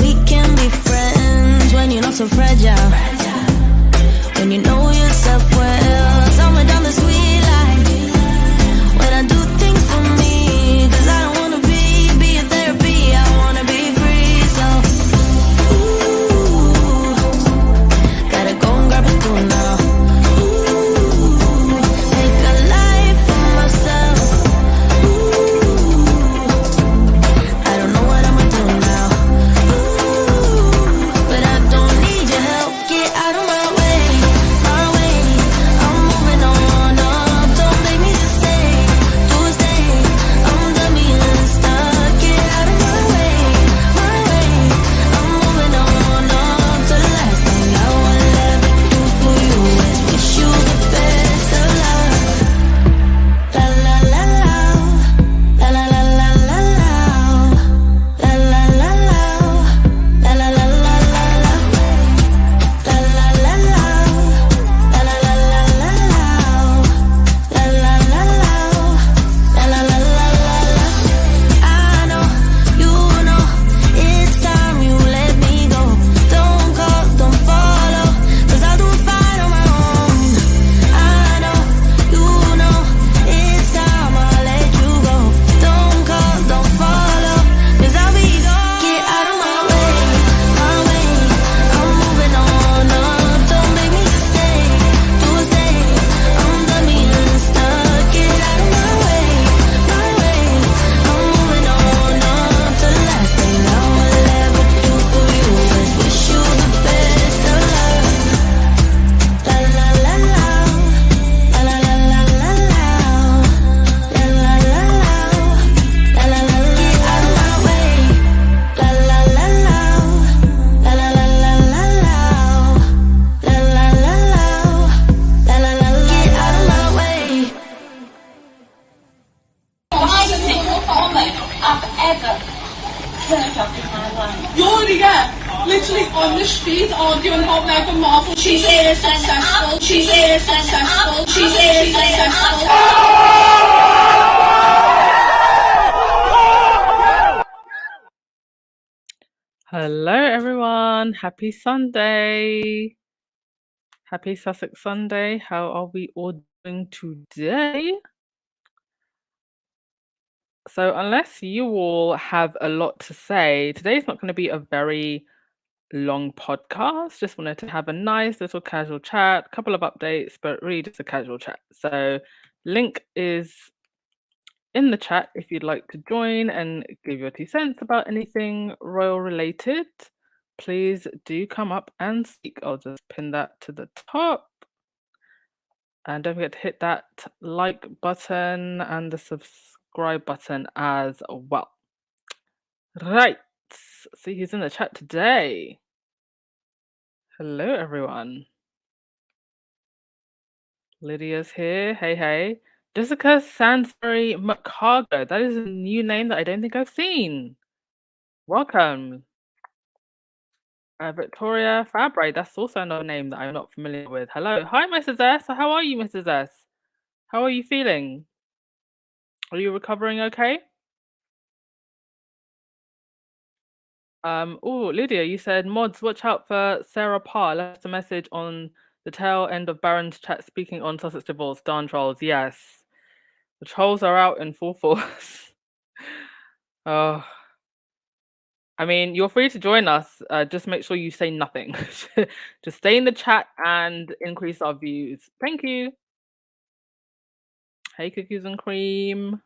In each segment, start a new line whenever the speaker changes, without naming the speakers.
we can be friends when you're not so fragile. When you know yourself well, somewhere down the sweet line. When I do things for me, 'cause I don't wanna be a therapy, I wanna be free. So, ooh, gotta go and grab a spoon now. Ooh, make a life for myself. Ooh, I don't know what I'ma do now. Ooh, but I don't need your help. Get out of my way, my way. I'm moving on up. Don't make me just stay, do stay. I'm done being stuck. Get out of my way, my way. I'm moving on up to the last thing I will ever do for you is wish you the best of luck. La la la la, la la la la la la, la la la la, la la la la la la, la la la la, la la la la la la, la la la la, la la la. I know, you know, it's time you let me go. Don't call, don't follow, 'cause I'll do fine on my own. I know, you know, it's time I let you go. Don't call, don't follow, 'cause I'll be gone. Get out of my way, my way. I'm moving on up. Don't make me just stay, do stay. I'm done being stuck. Get out of my way, my way. I'm moving on up to the last thing I will ever do for you is wish you the best of luck. La la la la, la la la la la la, la la la la, la la la. Get out of my way, la la la la, la la la la la la, la la la la, la la la la. Get out of my way.
I've ever heard of in my life.
You're here, literally on the street, arguing about Meghan Markle. She's here successful. She's here successful. She's here successful.
Hello, everyone. Happy Sunday. Happy Sussex Sunday. How are we all doing today? So, unless you all have a lot to say, today's not going to be a very long podcast. Just wanted to have a nice little casual chat, couple of updates, but really just a casual chat. So, link is in the chat if you'd like to join and give your 2 cents about anything royal related. Please do come up and speak. I'll just pin that to the top. And don't forget to hit that like button and the subscribe button as well. Right. See who's in the chat today. Hello, everyone. Lydia's here. Hey, hey. Jessica Sansbury McCargo. That is a new name that I don't think I've seen. Welcome. Victoria Fabry. That's also another name that I'm not familiar with. Hello. Hi, Mrs. S. How are you, Mrs. S? How are you feeling? Are you recovering okay? Oh, Lydia, you said, mods, watch out for Sarah Parr. Left a message on the tail end of Baron's chat speaking on Sussex divorce. Darn trolls, yes. The trolls are out in full force. Oh, I mean, you're free to join us. Just make sure you say nothing. Just stay in the chat and increase our views. Thank you. Hey, Cookies and Cream.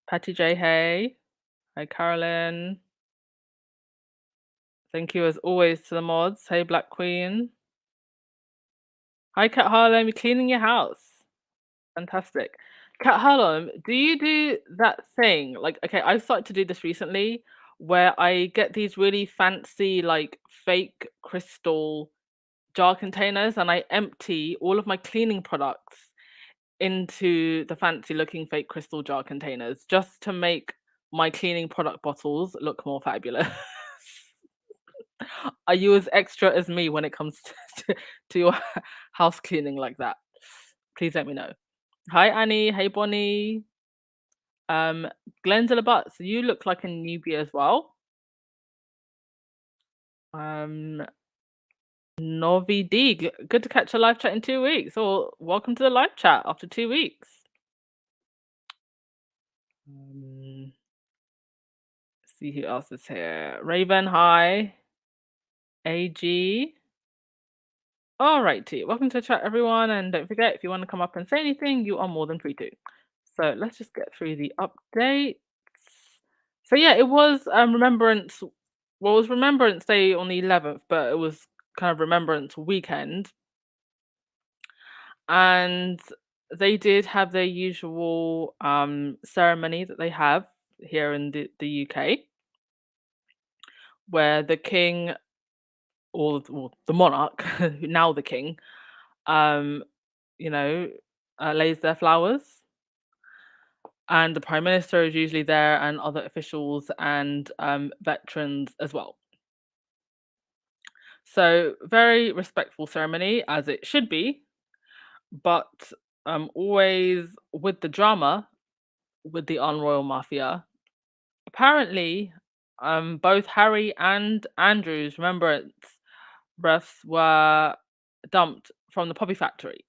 Patty J. Hey. Hi, Carolyn. Thank you as always to the mods. Hey, Black Queen. Hi, Kat Harlem. You're cleaning your house. Fantastic. Kat Harlem, do you do that thing? Like, okay, I've started to do this recently where I get these really fancy, like, fake crystal jar containers and I empty all of my cleaning products into the fancy looking fake crystal jar containers just to make my cleaning product bottles look more fabulous. Are you as extra as me when it comes to your house cleaning like that? Please let me know. Hi, Annie. Hey, Bonnie. Glenda Butts, you look like a newbie as well. Um, Novi D, good to catch a live chat in 2 weeks. Or welcome to the live chat after 2 weeks. Um, see who else is here. Raven, hi. AG. All righty. Welcome to the chat, everyone. And don't forget, if you want to come up and say anything, you are more than free to. So let's just get through the updates. So yeah, it was Remembrance. Well, it was Remembrance Day on the 11th, but it was kind of Remembrance weekend. And they did have their usual ceremony that they have here in the UK, where the king or the monarch, now the king, um, you know, lays their flowers, and the prime minister is usually there, and other officials and veterans as well. So very respectful ceremony, as it should be, but always with the drama with the unroyal mafia. Apparently, both Harry and Andrew's remembrance breaths were dumped from the poppy factory.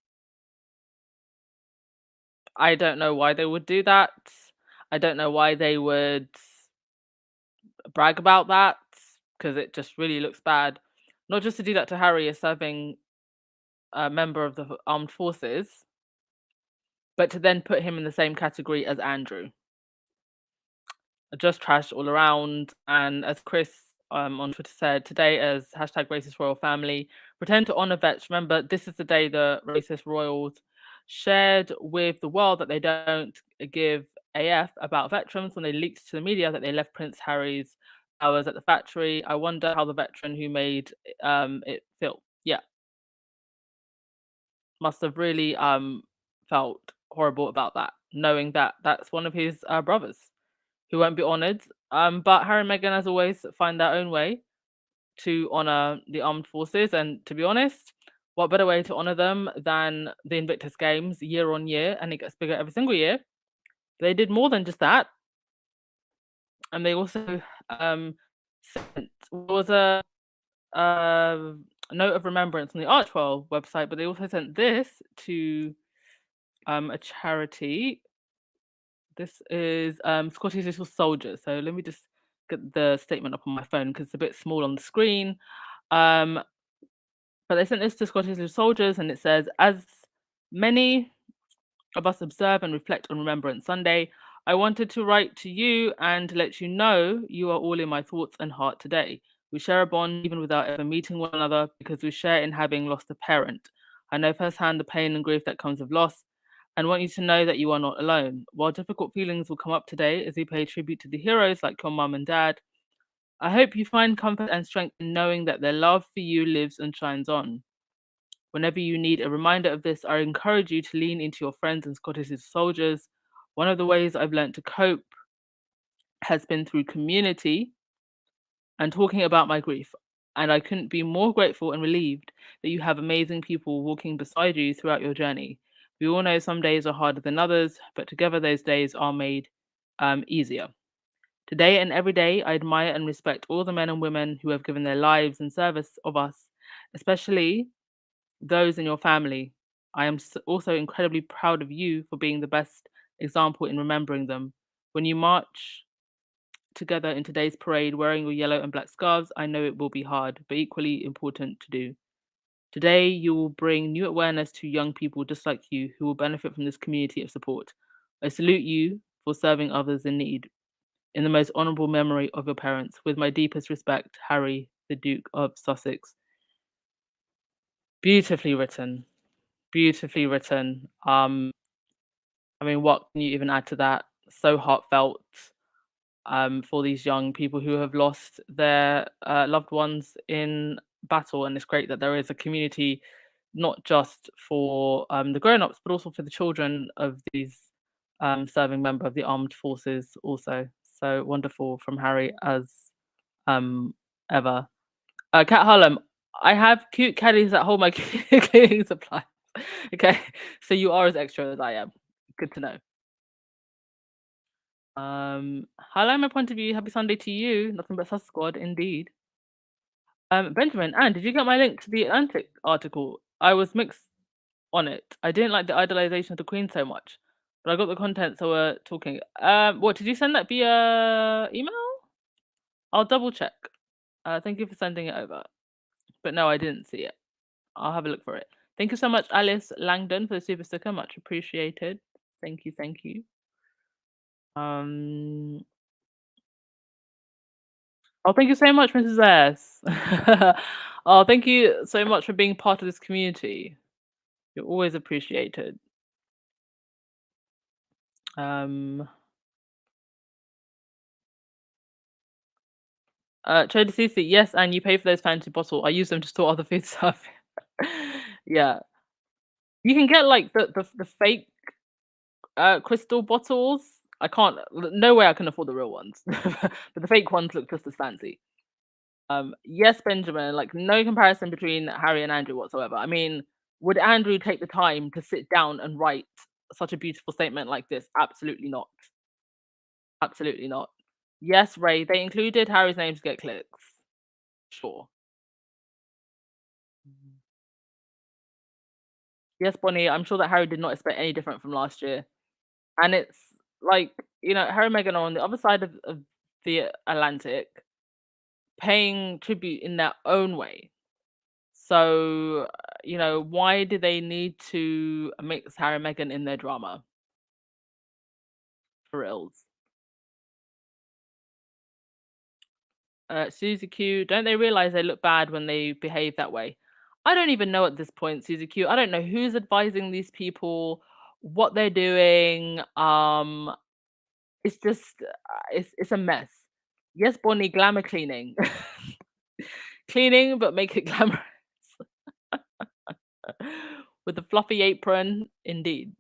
I don't know why they would do that. I don't know why they would brag about that, because it just really looks bad. Not just to do that to Harry, a serving member of the armed forces, but to then put him in the same category as Andrew. Just trash all around. And as Chris on Twitter said, today as hashtag racist royal family, pretend to honor vets. Remember, this is the day the racist royals shared with the world that they don't give AF about veterans when they leaked to the media that they left Prince Harry's flowers at the factory. I wonder how the veteran who made it feel. Yeah, must have really felt horrible about that, knowing that that's one of his brothers who won't be honoured. But Harry and Meghan, as always, find their own way to honour the armed forces. And to be honest, what better way to honour them than the Invictus Games year on year? And it gets bigger every single year. They did more than just that. And they also sent, was a note of remembrance on the Archwell website, but they also sent this to a charity. This is Scottish Little Soldiers. So let me just get the statement up on my phone because it's a bit small on the screen. But they sent this to Scottish Little Soldiers, and it says, as many of us observe and reflect on Remembrance Sunday, I wanted to write to you and let you know you are all in my thoughts and heart today. We share a bond even without ever meeting one another because we share in having lost a parent. I know firsthand the pain and grief that comes with loss and want you to know that you are not alone. While difficult feelings will come up today as we pay tribute to the heroes like your mum and dad, I hope you find comfort and strength in knowing that their love for you lives and shines on. Whenever you need a reminder of this, I encourage you to lean into your friends and Scottish soldiers. One of the ways I've learned to cope has been through community and talking about my grief. And I couldn't be more grateful and relieved that you have amazing people walking beside you throughout your journey. We all know some days are harder than others, but together those days are made easier. Today and every day, I admire and respect all the men and women who have given their lives in service of us, especially those in your family. I am also incredibly proud of you for being the best example in remembering them. When you march together in today's parade wearing your yellow and black scarves, I know it will be hard, but equally important to do. Today, you will bring new awareness to young people just like you who will benefit from this community of support. I salute you for serving others in need. In the most honourable memory of your parents, with my deepest respect, Harry, the Duke of Sussex. Beautifully written. Beautifully written. I mean, what can you even add to that? So heartfelt for these young people who have lost their loved ones in battle, and it's great that there is a community, not just for the grown-ups, but also for the children of these serving member of the armed forces. Also, so wonderful from Harry as um, ever. Cat Harlem, I have cute caddies that hold my cleaning supplies. Okay, so you are as extra as I am. Good to know. Hello, my point of view. Happy Sunday to you. Nothing but sus squad, indeed. Benjamin, Anne, did you get my link to the Atlantic article? I was mixed on it. I didn't like the idolization of the Queen so much, but I got the content, so we're talking. What did you send that via email? I'll double check. Thank you for sending it over. But no, I didn't see it. I'll have a look for it. Thank you so much, Alice Langdon, for the super sticker. Much appreciated. Thank you, thank you. Oh, thank you so much, Mrs. S. Oh, thank you so much for being part of this community. You're always appreciated. Trader Cece, yes, and you pay for those fancy bottles. I use them to store other food stuff. Yeah. You can get like the fake crystal bottles. I can't no way I can afford the real ones. But the fake ones look just as fancy. Yes, Benjamin, like no comparison between Harry and Andrew whatsoever. I mean, would Andrew take the time to sit down and write such a beautiful statement like this? Absolutely not. Absolutely not. Yes, Ray, they included Harry's name to get clicks. Sure. Yes, Bonnie, I'm sure that Harry did not expect any different from last year. And it's like, Harry and Meghan are on the other side of the Atlantic, paying tribute in their own way. So, why do they need to mix Harry and Meghan in their drama? For reals. Susie Q, don't they realize they look bad when they behave that way? I don't even know at this point, Susie Q. I don't know who's advising these people, what they're doing. It's just, it's a mess. Yes, Bonnie, glamour cleaning. Cleaning, but make it glamorous. With a fluffy apron, indeed.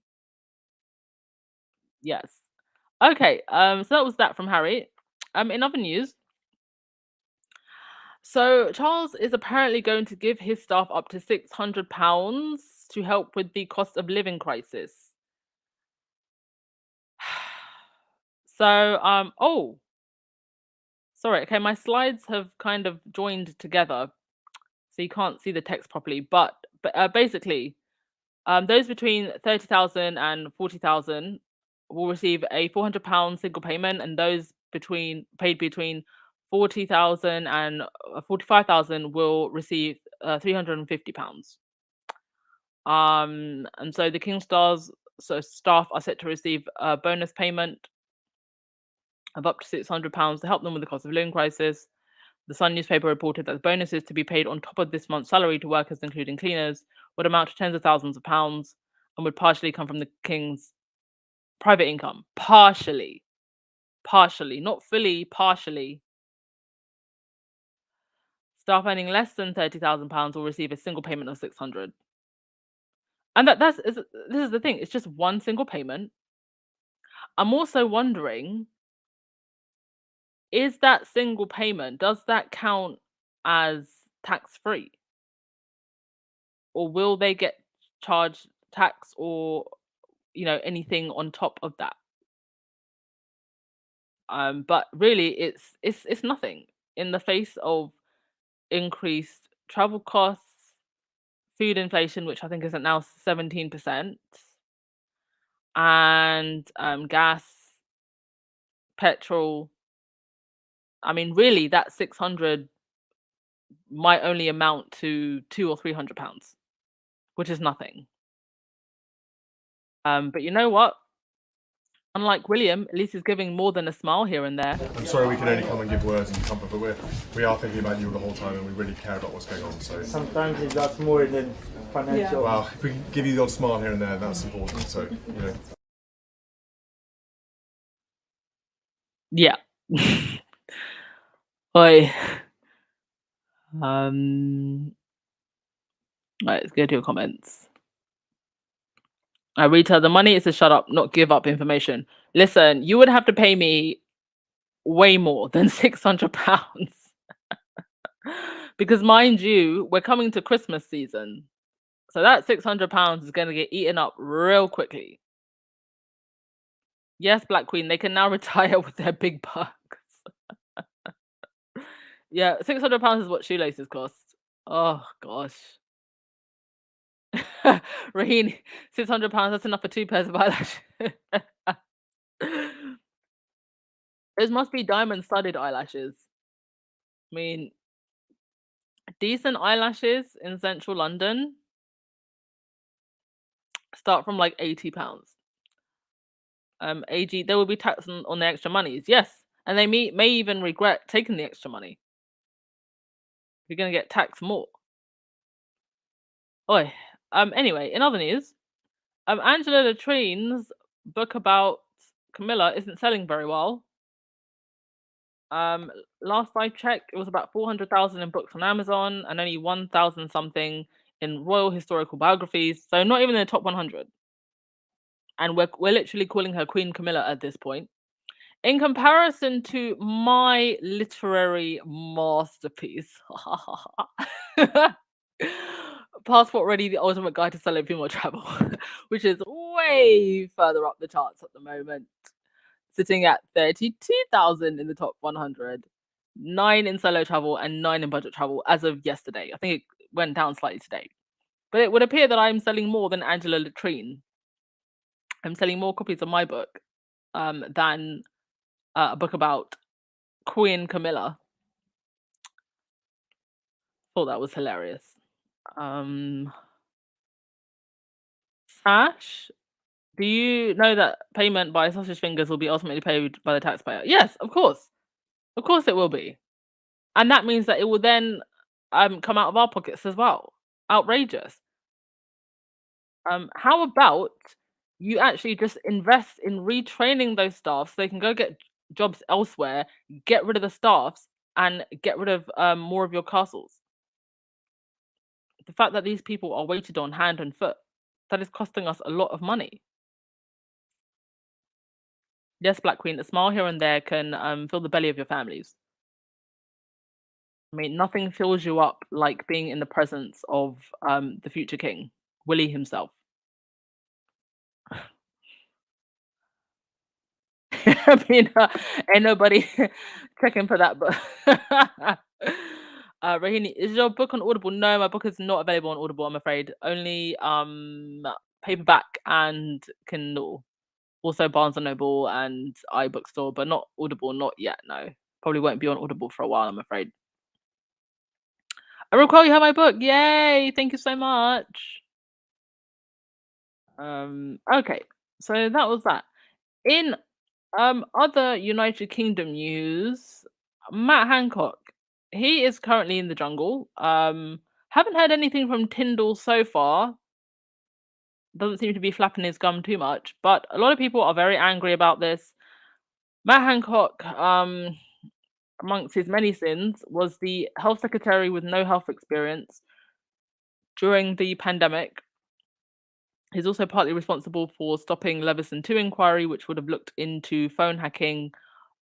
Yes. Okay, so that was that from Harry. In other news, so Charles is apparently going to give his staff up to £600 to help with the cost of living crisis. So, oh, sorry. Okay, my slides have kind of joined together, so you can't see the text properly. But basically, those between 30,000 and 40,000 will receive a £400 single payment, and those paid between 40,000 and 45,000 will receive £350. And so the King Stars staff are set to receive a bonus payment of up to £600 to help them with the cost of living crisis. The Sun newspaper reported that the bonuses to be paid on top of this month's salary to workers, including cleaners, would amount to tens of thousands of pounds and would partially come from the King's private income. Partially, not fully, partially. Staff earning less than £30,000 will receive a single payment of 600. And this is the thing. It's just one single payment. I'm also wondering, is that single payment, does that count as tax-free? Or will they get charged tax or, anything on top of that? But really it's nothing in the face of increased travel costs, food inflation, which I think is at now 17%, and gas, petrol. I mean, really, that 600 might only amount to £200 or £300, which is nothing. But you know what? Unlike William, at least he's giving more than a smile here and there.
I'm sorry we can only come and give words and comfort, but we are thinking about you the whole time and we really care about what's going on. So
sometimes that's more than financial.
Yeah. Well, if we can give you the odd smile here and there, that's important. So,
Yeah. Oi. Right, let's go to your comments. Rita, the money is to shut up, not give up information. Listen, you would have to pay me way more than £600. Because mind you, we're coming to Christmas season. So that £600 is going to get eaten up real quickly. Yes, Black Queen, they can now retire with their big bucks. Yeah, £600 is what shoelaces cost. Oh gosh. Raheen, £600, that's enough for 2 pairs of eyelashes. Those must be diamond studded eyelashes. I mean, decent eyelashes in central London start from like £80. AG, there will be tax on the extra monies. Yes. And they may even regret taking the extra money. You're gonna get taxed more. Oi. Anyway, in other news, Angela Latrine's book about Camilla isn't selling very well. Last I checked, it was about 400,000 in books on Amazon and only 1,000 something in royal historical biographies. So not even in the top 100. And we're literally calling her Queen Camilla at this point. In comparison to my literary masterpiece, Passport Ready, the ultimate guide to solo female travel, which is way further up the charts at the moment, sitting at 32,000 in the top 100, 9 in solo travel and 9 in budget travel as of yesterday. I think it went down slightly today. But it would appear that I'm selling more than Angela Latrine. I'm selling more copies of my book than a book about Queen Camilla. Thought that was hilarious. Sash, do you know that payment by sausage fingers will be ultimately paid by the taxpayer? Yes, of course. Of course it will be. And that means that it will then come out of our pockets as well. Outrageous. How about you actually just invest in retraining those staff so they can go get jobs elsewhere, get rid of the staffs, and get rid of more of your castles? The fact that these people are weighted on hand and foot, that is costing us a lot of money. Yes, Black Queen, a smile here and there can fill the belly of your families. I mean, nothing fills you up like being in the presence of the future king, Willie himself. I mean, ain't nobody checking for that, but Rahini, is your book on Audible? No, my book is not available on Audible, I'm afraid. Only paperback and Kindle. Also Barnes and Noble and iBookstore, but not Audible, not yet, no. Probably won't be on Audible for a while, I'm afraid. I recall you have my book. Yay! Thank you so much. Okay, so that was that. In other United Kingdom news, Matt Hancock, he is currently in the jungle. Haven't heard anything from Tyndall so far. Doesn't seem to be flapping his gum too much, but a lot of people are very angry about this. Matt Hancock, amongst his many sins, was the health secretary with no health experience during the pandemic. He's also partly responsible for stopping Leveson 2 inquiry, which would have looked into phone hacking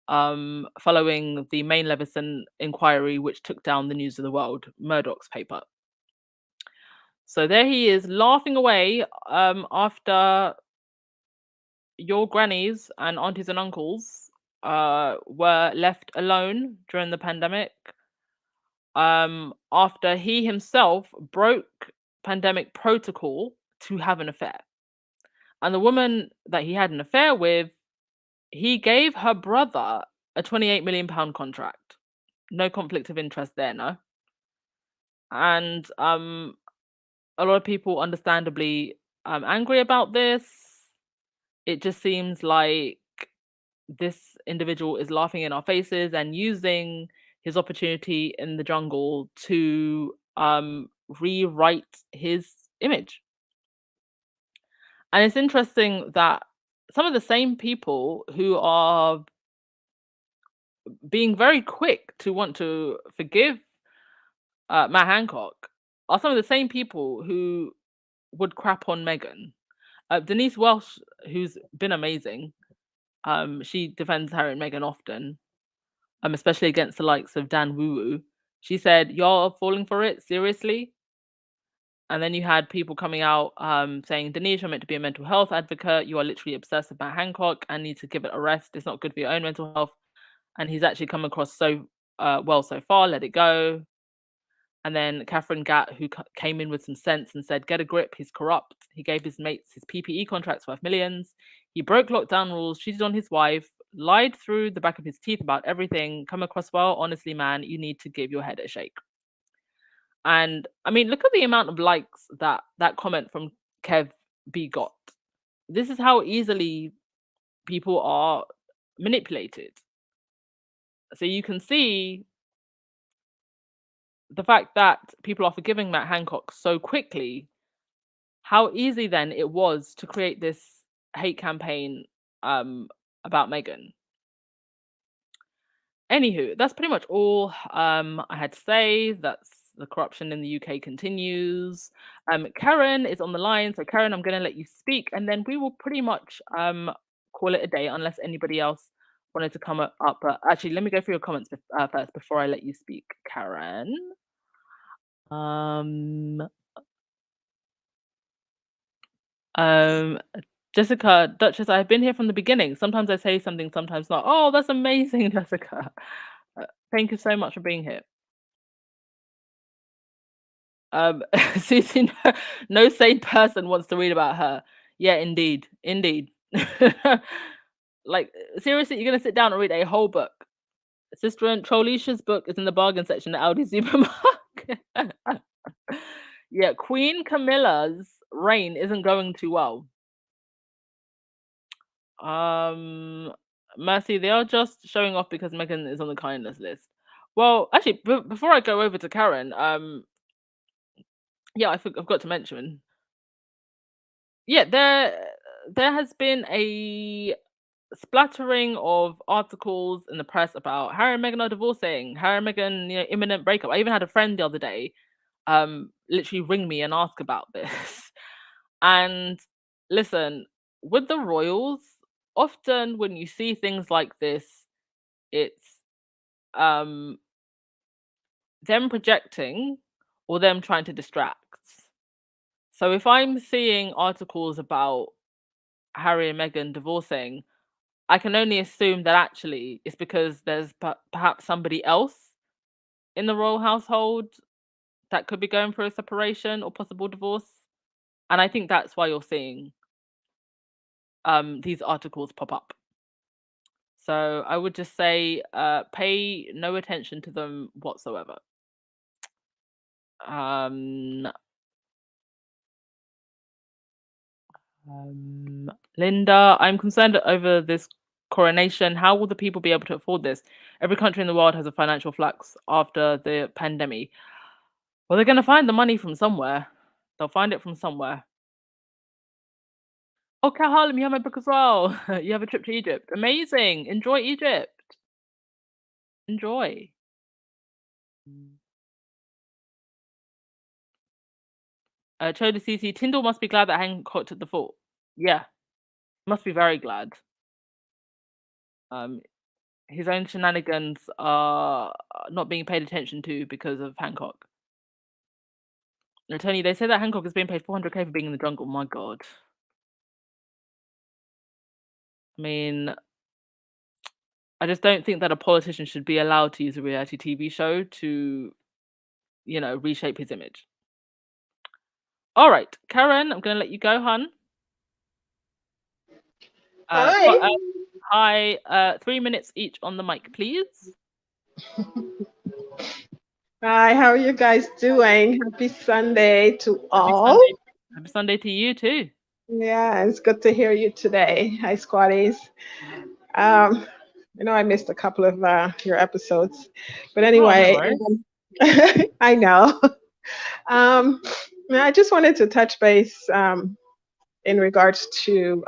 following the main Leveson inquiry, which took down the News of the World, Murdoch's paper. So there he is, laughing away after your grannies and aunties and uncles were left alone during the pandemic. After he himself broke pandemic protocol to have an affair. And the woman that he had an affair with, he gave her brother a £28 million contract. No conflict of interest there, no. And a lot of people understandably angry about this. It just seems like this individual is laughing in our faces and using his opportunity in the jungle to rewrite his image. And it's interesting that some of the same people who are being very quick to want to forgive Matt Hancock are some of the same people who would crap on Meghan. Denise Welsh, who's been amazing, she defends Harry and Meghan often, especially against the likes of Dan Woo. She said, "You're falling for it, seriously?" And then you had people coming out saying, "Denise, you're meant to be a mental health advocate. You are literally obsessed about Hancock and need to give it a rest. It's not good for your own mental health." And he's actually come across so well so far, let it go. And then Catherine Gatt, who came in with some sense and said, get a grip, he's corrupt. He gave his mates his PPE contracts worth millions. He broke lockdown rules, cheated on his wife, lied through the back of his teeth about everything. Come across well, honestly, man, you need to give your head a shake. And I mean, look at the amount of likes that comment from Kev B got. This is how easily people are manipulated. So you can see the fact that people are forgiving Matt Hancock so quickly, how easy then it was to create this hate campaign about Meghan. Anywho, that's pretty much all I had to say. That's the corruption in the UK continues. Karen is on the line. So Karen, I'm going to let you speak and then we will pretty much call it a day unless anybody else wanted to come up. But actually, let me go through your comments first before I let you speak, Karen. Jessica, Duchess, I've been here from the beginning. Sometimes I say something, sometimes not. Oh, that's amazing, Jessica. Thank you so much for being here. Susie, no sane person wants to read about her. Yeah, indeed. Like, seriously, you're gonna sit down and read a whole book. Sister and Trollisha's book is in the bargain section at Aldi supermarket. Yeah, Queen Camilla's reign isn't going too well. Mercy, they are just showing off because Meghan is on the kindness list. Well, actually, before I go over to Karen, yeah, I forgot to mention. Yeah, there has been a splattering of articles in the press about Harry and Meghan are divorcing, Harry and Meghan, imminent breakup. I even had a friend the other day, literally ring me and ask about this. And listen, with the royals, often when you see things like this, it's them projecting or them trying to distract. So if I'm seeing articles about Harry and Meghan divorcing, I can only assume that actually it's because there's perhaps somebody else in the royal household that could be going through a separation or possible divorce. And I think that's why you're seeing these articles pop up. So I would just say pay no attention to them whatsoever. Linda, I'm concerned over this coronation. How will the people be able to afford this? Every country in the world has a financial flux after the pandemic. Well, they're going to find the money from somewhere. They'll find it from somewhere. Oh, Kat Harlem, you have my book as well. You have a trip to Egypt. Amazing. Enjoy Egypt. Enjoy. Choda CC, Tyndall must be glad that Hancock took the fall. Yeah, must be very glad. His own shenanigans are not being paid attention to because of Hancock. Tony, they say that Hancock is being paid 400k for being in the jungle. My God. I mean, I just don't think that a politician should be allowed to use a reality TV show to, reshape his image. All right, Karen, I'm going to let you go, hun.
Hi.
Hi. 3 minutes each on the mic, please.
Hi, how are you guys doing? Happy Sunday to all.
Happy Sunday to you too.
Yeah, it's good to hear you today. Hi, squaddies. I missed a couple of your episodes, but anyway, I know. I just wanted to touch base in regards to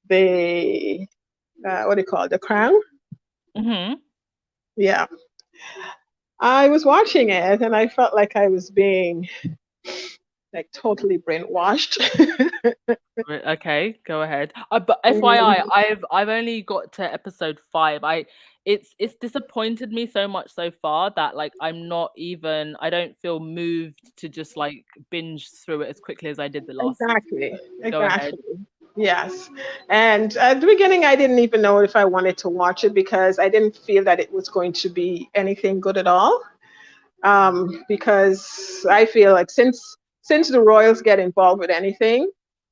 the what do you call it, The Crown?
Mm-hmm.
Yeah. I was watching it and I felt like I was being like totally brainwashed.
Okay, go ahead. But FYI, I've only got to episode 5. It's disappointed me so much so far that like I don't feel moved to just like binge through it as quickly as I did the last.
Exactly.
Go ahead.
Yes. And at the beginning, I didn't even know if I wanted to watch it because I didn't feel that it was going to be anything good at all. Because I feel like since the royals get involved with anything,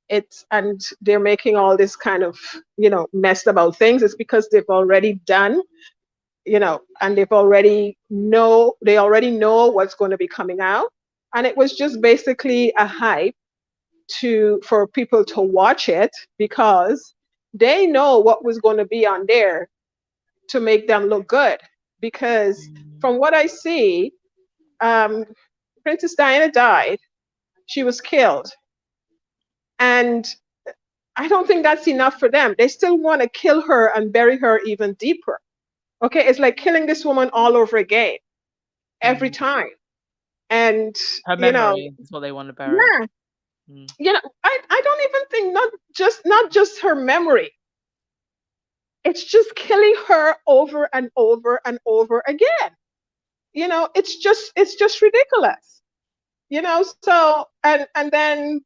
it's and they're making all this kind of messed about things. It's because they've already done, and they already know what's going to be coming out, and it was just basically a hype for people to watch it because they know what was going to be on there to make them look good. Because from what I see, um, Princess Diana died. She was killed. And I don't think that's enough for them. They still want to kill her and bury her even deeper. Okay, it's like killing this woman all over again, every time. And,
Her memory is what they want to bury.
yeah, I don't even think not just her memory. It's just killing her over and over and over again. It's just ridiculous. So and then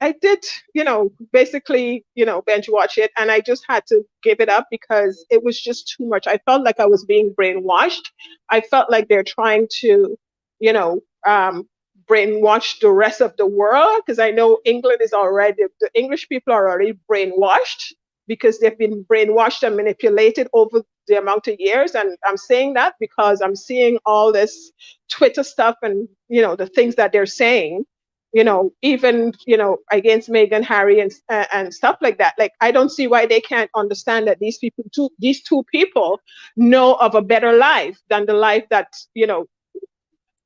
I did, basically, binge watch it, and I just had to give it up because it was just too much. I felt like I was being brainwashed. I felt like they're trying to, you know, um, brainwash the rest of the world, because I know England is already, the English people are already brainwashed because they've been brainwashed and manipulated over the amount of years. And I'm saying that because I'm seeing all this Twitter stuff and, the things that they're saying, even, against Meghan, Harry, and stuff like that. Like, I don't see why they can't understand that these two people know of a better life than the life that,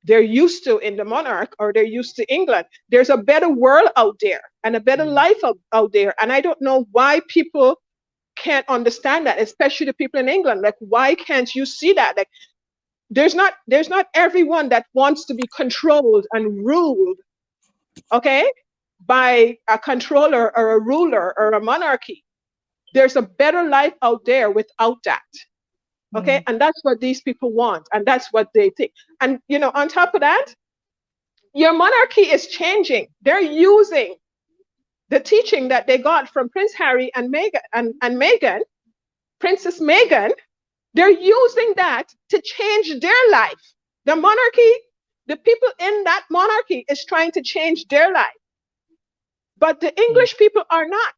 they're used to in the monarch, or they're used to England. There's a better world out there and a better life out there. And I don't know why people can't understand that, especially the people in England. Like, why can't you see that? Like, there's not everyone that wants to be controlled and ruled, okay, by a controller or a ruler or a monarchy. There's a better life out there without that. Okay. And that's what these people want. And that's what they think. And, on top of that, your monarchy is changing. They're using the teaching that they got from Prince Harry and Meghan, Princess Meghan. They're using that to change their life. The monarchy, the people in that monarchy is trying to change their life. But the English people are not.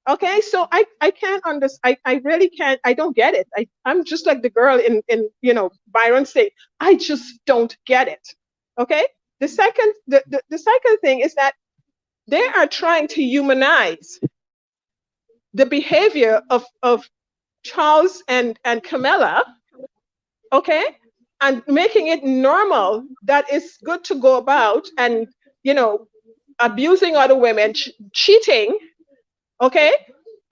Okay, so I can't understand. I really can't. I don't get it. I'm just like the girl in Byron State. I just don't get it. Okay. The second thing is that they are trying to humanize the behavior of Charles and Camilla. Okay, and making it normal that it's good to go about and abusing other women, cheating. Okay,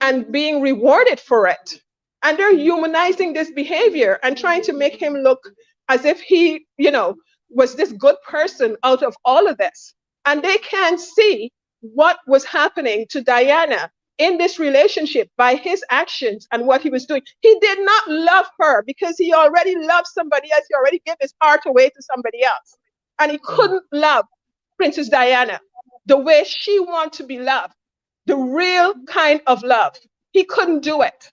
and being rewarded for it. And they're humanizing this behavior and trying to make him look as if he, was this good person out of all of this. And they can't see what was happening to Diana in this relationship by his actions and what he was doing. He did not love her because he already loved somebody else. He already gave his heart away to somebody else. And he couldn't love Princess Diana the way she wanted to be loved. The real kind of love. He couldn't do it.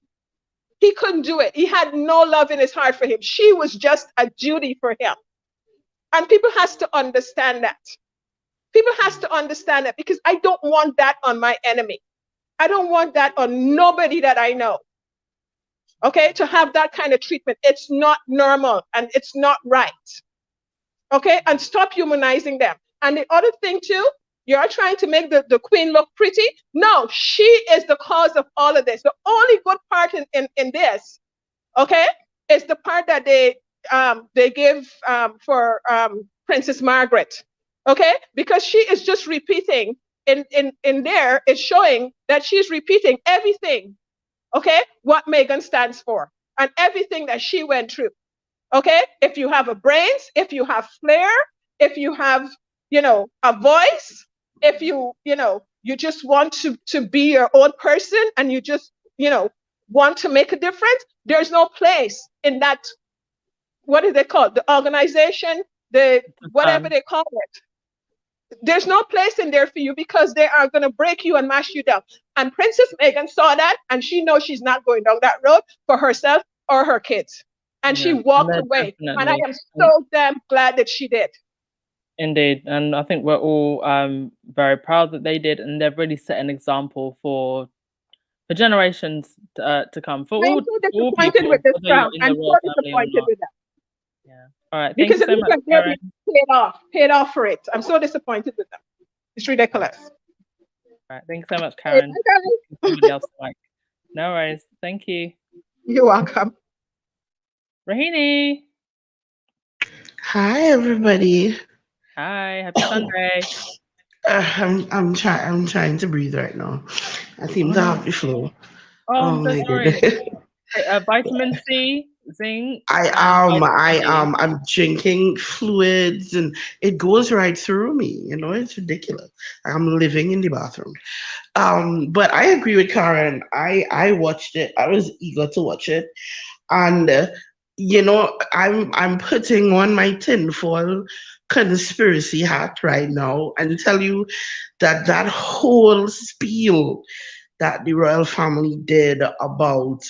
He couldn't do it. He had no love in his heart for him. She was just a duty for him. And people has to understand that. People has to understand that, because I don't want that on my enemy. I don't want that on nobody that I know. Okay, to have that kind of treatment. It's not normal and it's not right. Okay, and stop humanizing them. And the other thing too, you're trying to make the queen look pretty. No, she is the cause of all of this. The only good part in this, okay, is the part that they give for Princess Margaret, okay, because she is just repeating in there. It's showing that she's repeating everything, okay, what Meghan stands for and everything that she went through. Okay, if you have a brains, if you have flair, if you have a voice, if you just want to be your own person and you just want to make a difference, there's no place in that, what is it called, the organization, the whatever they call it, There's no place in there for you because they are going to break you and mash you down. And Princess Meghan saw that and she knows she's not going down that road for herself or her kids. And she
Yeah, and
walked
they're
away. And I
definitely.
am so damn glad that she did.
Indeed, and I think we're all very proud that they did, and they've really set an example for generations to come,
I am so
for all
disappointed with
people,
this
whether
crowd.
you're in
I'm
the
so
royal family or
disappointed
not.
with that
Yeah. All right. Thank
because
you
it
so
looks
much,
like they're
Karen.
being paid off for it. I'm so disappointed with them. It's ridiculous.
All right. Thank you so much,
Okay,
Karen.
bye, guys.
Somebody else, like, no worries. Thank you,
You're welcome.
Rahini.
Hi, everybody.
Hi. Happy Sunday.
I'm trying to breathe right now. I seem
Oh
to
no.
have the flu.
Oh,
Oh
I'm so
my
sorry.
goodness.
Vitamin C, zinc, and vitamin D.
I'm drinking fluids and it goes right through me. It's ridiculous. I'm living in the bathroom. But I agree with Karen. I watched it. I was eager to watch it. And I'm putting on my tinfoil conspiracy hat right now and tell you that whole spiel that the royal family did about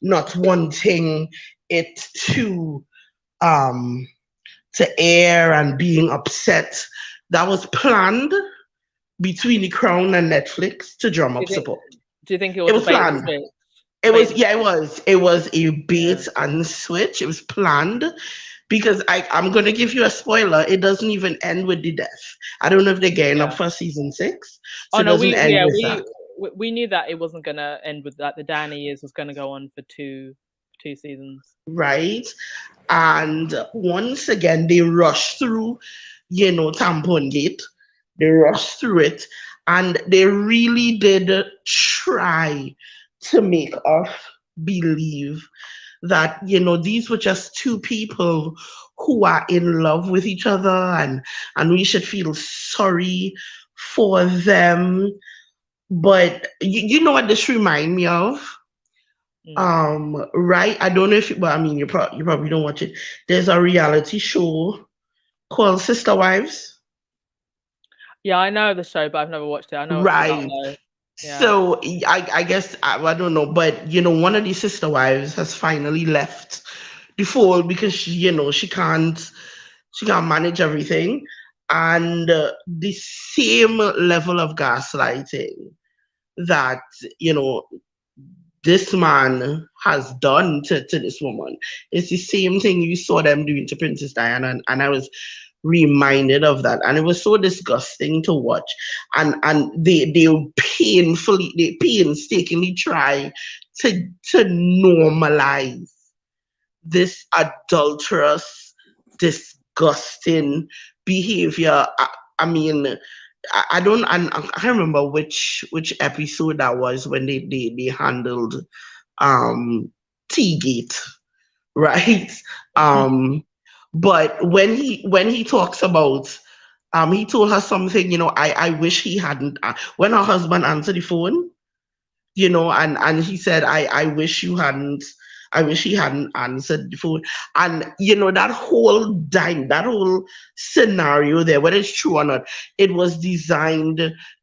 not wanting it um to air and being upset, that was planned between the crown and Netflix to drum
Do you
up
think?
support.
Do you think it
It
was a
was
bait and
planned.
switch?
It
Bait
was,
and
yeah, it
switch.
was. It was a
Yeah.
bait and switch. It was planned because I'm gonna give you a spoiler. It doesn't even end with the death. I don't know if they're getting up
Yeah.
for season 6,
Oh
so it
no,
doesn't
we
end
yeah
with that,
we knew that it wasn't gonna end with that. The Danny years was gonna go on for two seasons.
right? And once again, they rush through, Tampongate. They rush through it, and they really did try to make us believe that these were just two people who are in love with each other, and we should feel sorry for them. But you know what this remind me of?
Mm.
Right, I don't know if well, I mean, you probably don't watch it. There's a reality show called Sister Wives.
Yeah, I know the show, but I've never watched it. I know what it's about
Right.
though. Yeah.
So I guess I don't know, but one of these sister wives has finally left the fold because she can't manage everything, and the same level of gaslighting that you know this man has done to this woman. It's the same thing you saw them doing to Princess Diana, and I was reminded of that, and it was so disgusting to watch. And they painstakingly try to normalize this adulterous, disgusting behavior. I mean, I don't I can't remember which episode that was when they handled Teagate, right? Um but when he talks about he told her something, I wish he hadn't when her husband answered the phone, and he said, I wish you hadn't, I wish he hadn't answered the phone. And that whole scenario there, whether it's true or not, it was designed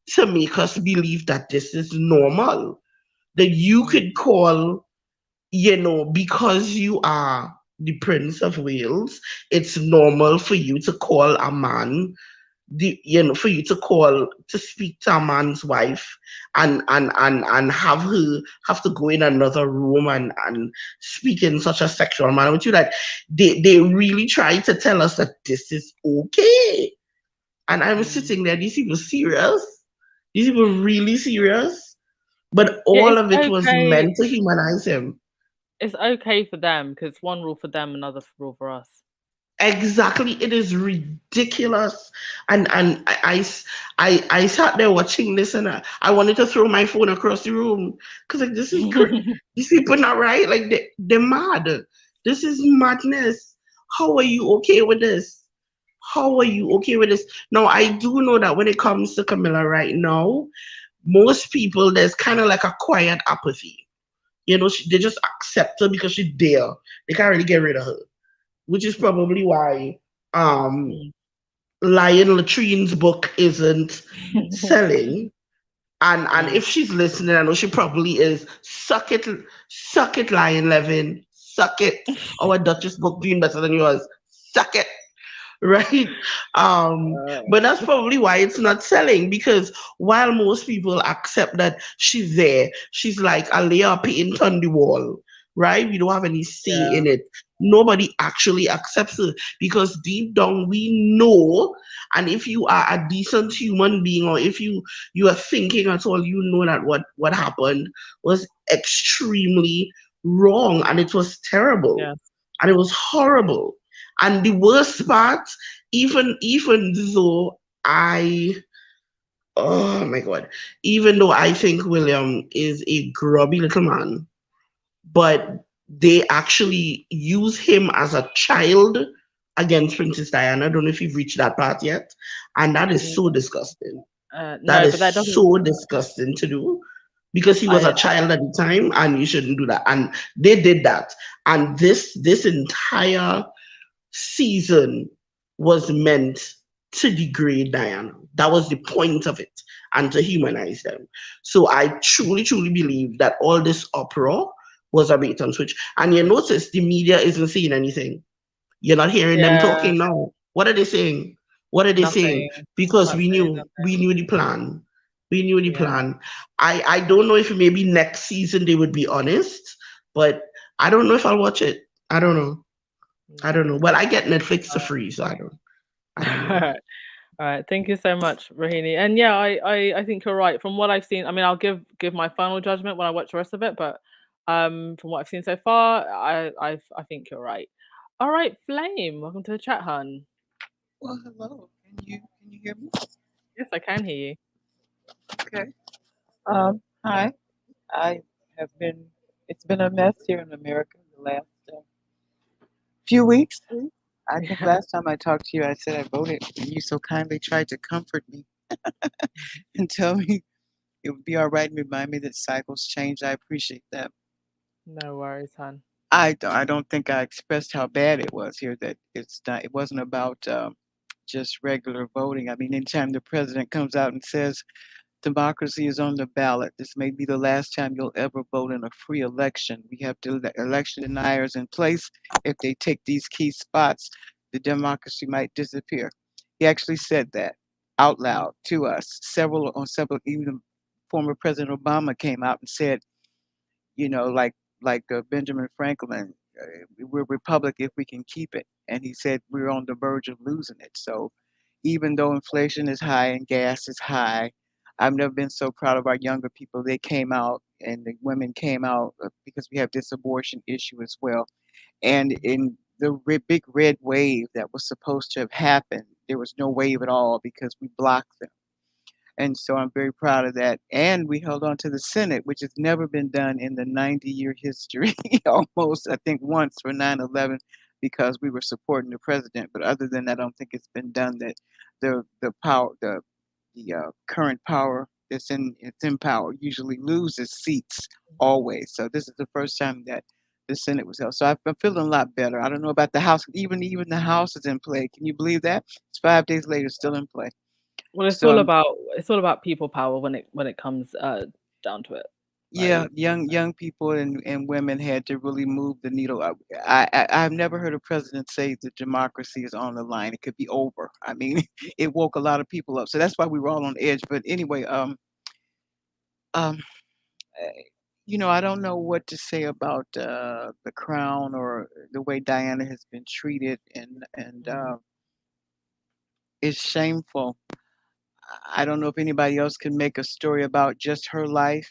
to make us believe that this is normal. That you
Mm.
could call, because you are the Prince of Wales, it's normal for you to call a man, for you to call to speak to a man's wife, and have to go in another room and speak in such a sexual manner with you, that they really try to tell us that this is okay. And I'm
Mm.
sitting there, these people serious? These people really serious? But
Yeah,
all
it's
of it was
okay.
meant to humanize him.
It's okay for them because it's one rule for them, another rule for us.
Exactly, it is ridiculous, and I sat there watching this, and I wanted to throw my phone across the room because like these people not right, like they're mad. This is madness. How are you okay with this? How are you okay with this? Now I do know that when it comes to Camilla right now, most people there's kind of like a quiet apathy. They just accept her because she's there. They can't really get rid of her, which is probably why um
Mm.
Lion Latrine's book isn't selling. And if she's listening, I know she probably is. Suck it, Lion Levin. Suck it. Our Duchess book doing better than yours. Suck it. Right? But that's probably why it's not selling, because while most people accept that she's there, she's like a layer paint on the wall, right? We don't have any say
Yeah.
in it. Nobody actually accepts it, because deep down we know, and if you are a decent human being, or if you are thinking at all, you know that what happened was extremely wrong, and it was terrible,
Yeah.
and it was horrible. And the worst part, even though I, oh my God, even though I think William is a grubby little man, but they actually use him as a child against Princess Diana. I don't know if you've reached that part yet. And that is so disgusting. That
No, but that
is
doesn't.
so disgusting to do, because he was
I
a child at the time and you shouldn't do that. And they did that. And this entire season was meant to degrade Diana. That was the point of it, and to humanize them. So I truly, truly believe that all this uproar was a bait and switch. And you notice the media isn't saying anything. You're not hearing them
Yeah.
talking now. What are they saying? What are they saying?
Nothing.
Because
Not saying
we
nothing.
knew the plan. We knew the
Yeah.
plan. I don't know if maybe next season they would be honest, but I don't know if I'll watch it. I don't know. I don't know. Well, I get Netflix for free, so I don't know.
All right, thank you so much, Rahini. And yeah, I think you're right. From what I've seen, I mean, I'll give my final judgment when I watch the rest of it, but from what I've seen so far, I think you're right. All right, Flame, welcome to the chat, hun.
Well, hello. Can you hear me?
Yes, I can hear you.
Okay. Hi. I have been. It's been a mess here in America the last few weeks. I think
Yeah.
last time I talked to you, I said I voted, and you so kindly tried to comfort me and tell me it would be all right and remind me that cycles change. I appreciate that.
No worries, hun.
I don't think I expressed how bad it was here. That it's not. It wasn't about just regular voting. I mean, anytime the president comes out and says democracy is on the ballot. This may be the last time you'll ever vote in a free election. We have election deniers in place. If they take these key spots, the democracy might disappear. He actually said that out loud to us. Several, even former President Obama came out and said, you know, like Benjamin Franklin, we're a republic if we can keep it. And he said we're on the verge of losing it. So even though inflation is high and gas is high, I've never been so proud of our younger people. They came out and the women came out because we have this abortion issue as well. And in the big red wave that was supposed to have happened, there was no wave at all because we blocked them. And so I'm very proud of that. And we held on to the Senate, which has never been done in the 90-year history, almost, I think once for 9/11, because we were supporting the president. But other than that, I don't think it's been done that the power, the current power it's in power usually loses seats always. So this is the first time that the Senate was held. So I'm feeling a lot better. I don't know about the House. Even the House is in play. Can you believe that? It's 5 days later, still in play.
Well,
So I'm
it's all about people power when it comes down to it.
Yeah,
Like,
young people and women had to really move the needle. I've never heard a president say that democracy is on the line. It could be over. I mean, it woke a lot of people up. So that's why we were all on edge. But anyway, um, eh, I don't know what to say about the crown or the way Diana has been treated, and it's shameful. I don't know if anybody else can make a story about just her life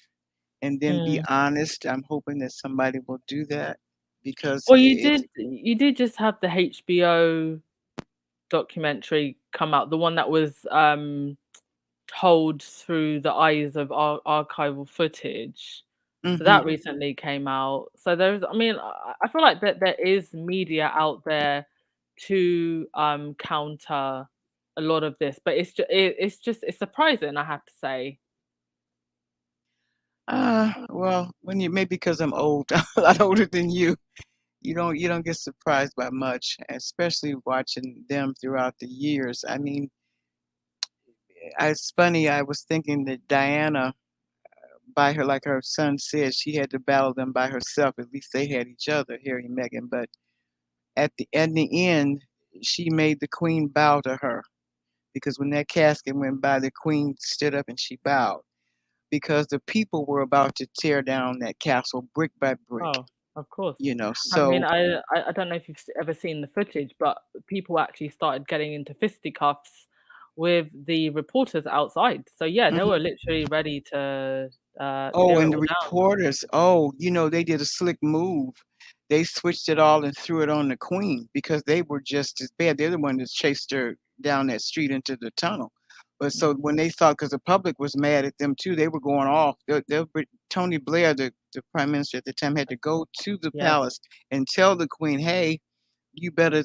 and then be
mm.
honest. I'm hoping that somebody will do that because
Well,
it's
you did just have the HBO documentary come out, the one that was told through the eyes of archival footage. So
hmm
that recently came out. So there's, I mean, I feel like that there is media out there to counter a lot of this, but it's surprising, I have to say.
well, when you maybe because I'm old, a lot older than you. you don't get surprised by much, especially watching them throughout the years. I mean, it's funny. I was thinking that Diana, by her, like her son said, she had to battle them by herself. At least they had each other, Harry and Meghan. But at the end, she made the Queen bow to her because when that casket went by, the Queen stood up and she bowed because the people were about to tear down that castle brick by brick.
Oh, of course. I mean,
So
I don't know if you've ever seen the footage, but people actually started getting into fisticuffs with the reporters outside. So yeah, they
mhm.
were literally ready to
Oh,
tear it
and the
all down.
reporters, they did a slick move. They switched it all and threw it on the Queen because they were just as bad. They're the one that chased her down that street into the tunnel. But so
Mhm.
when they saw, because the public was mad at them too, they were going off. Tony Blair, the prime minister at the time, had to go to the
Yes.
palace and tell the Queen, "Hey, you better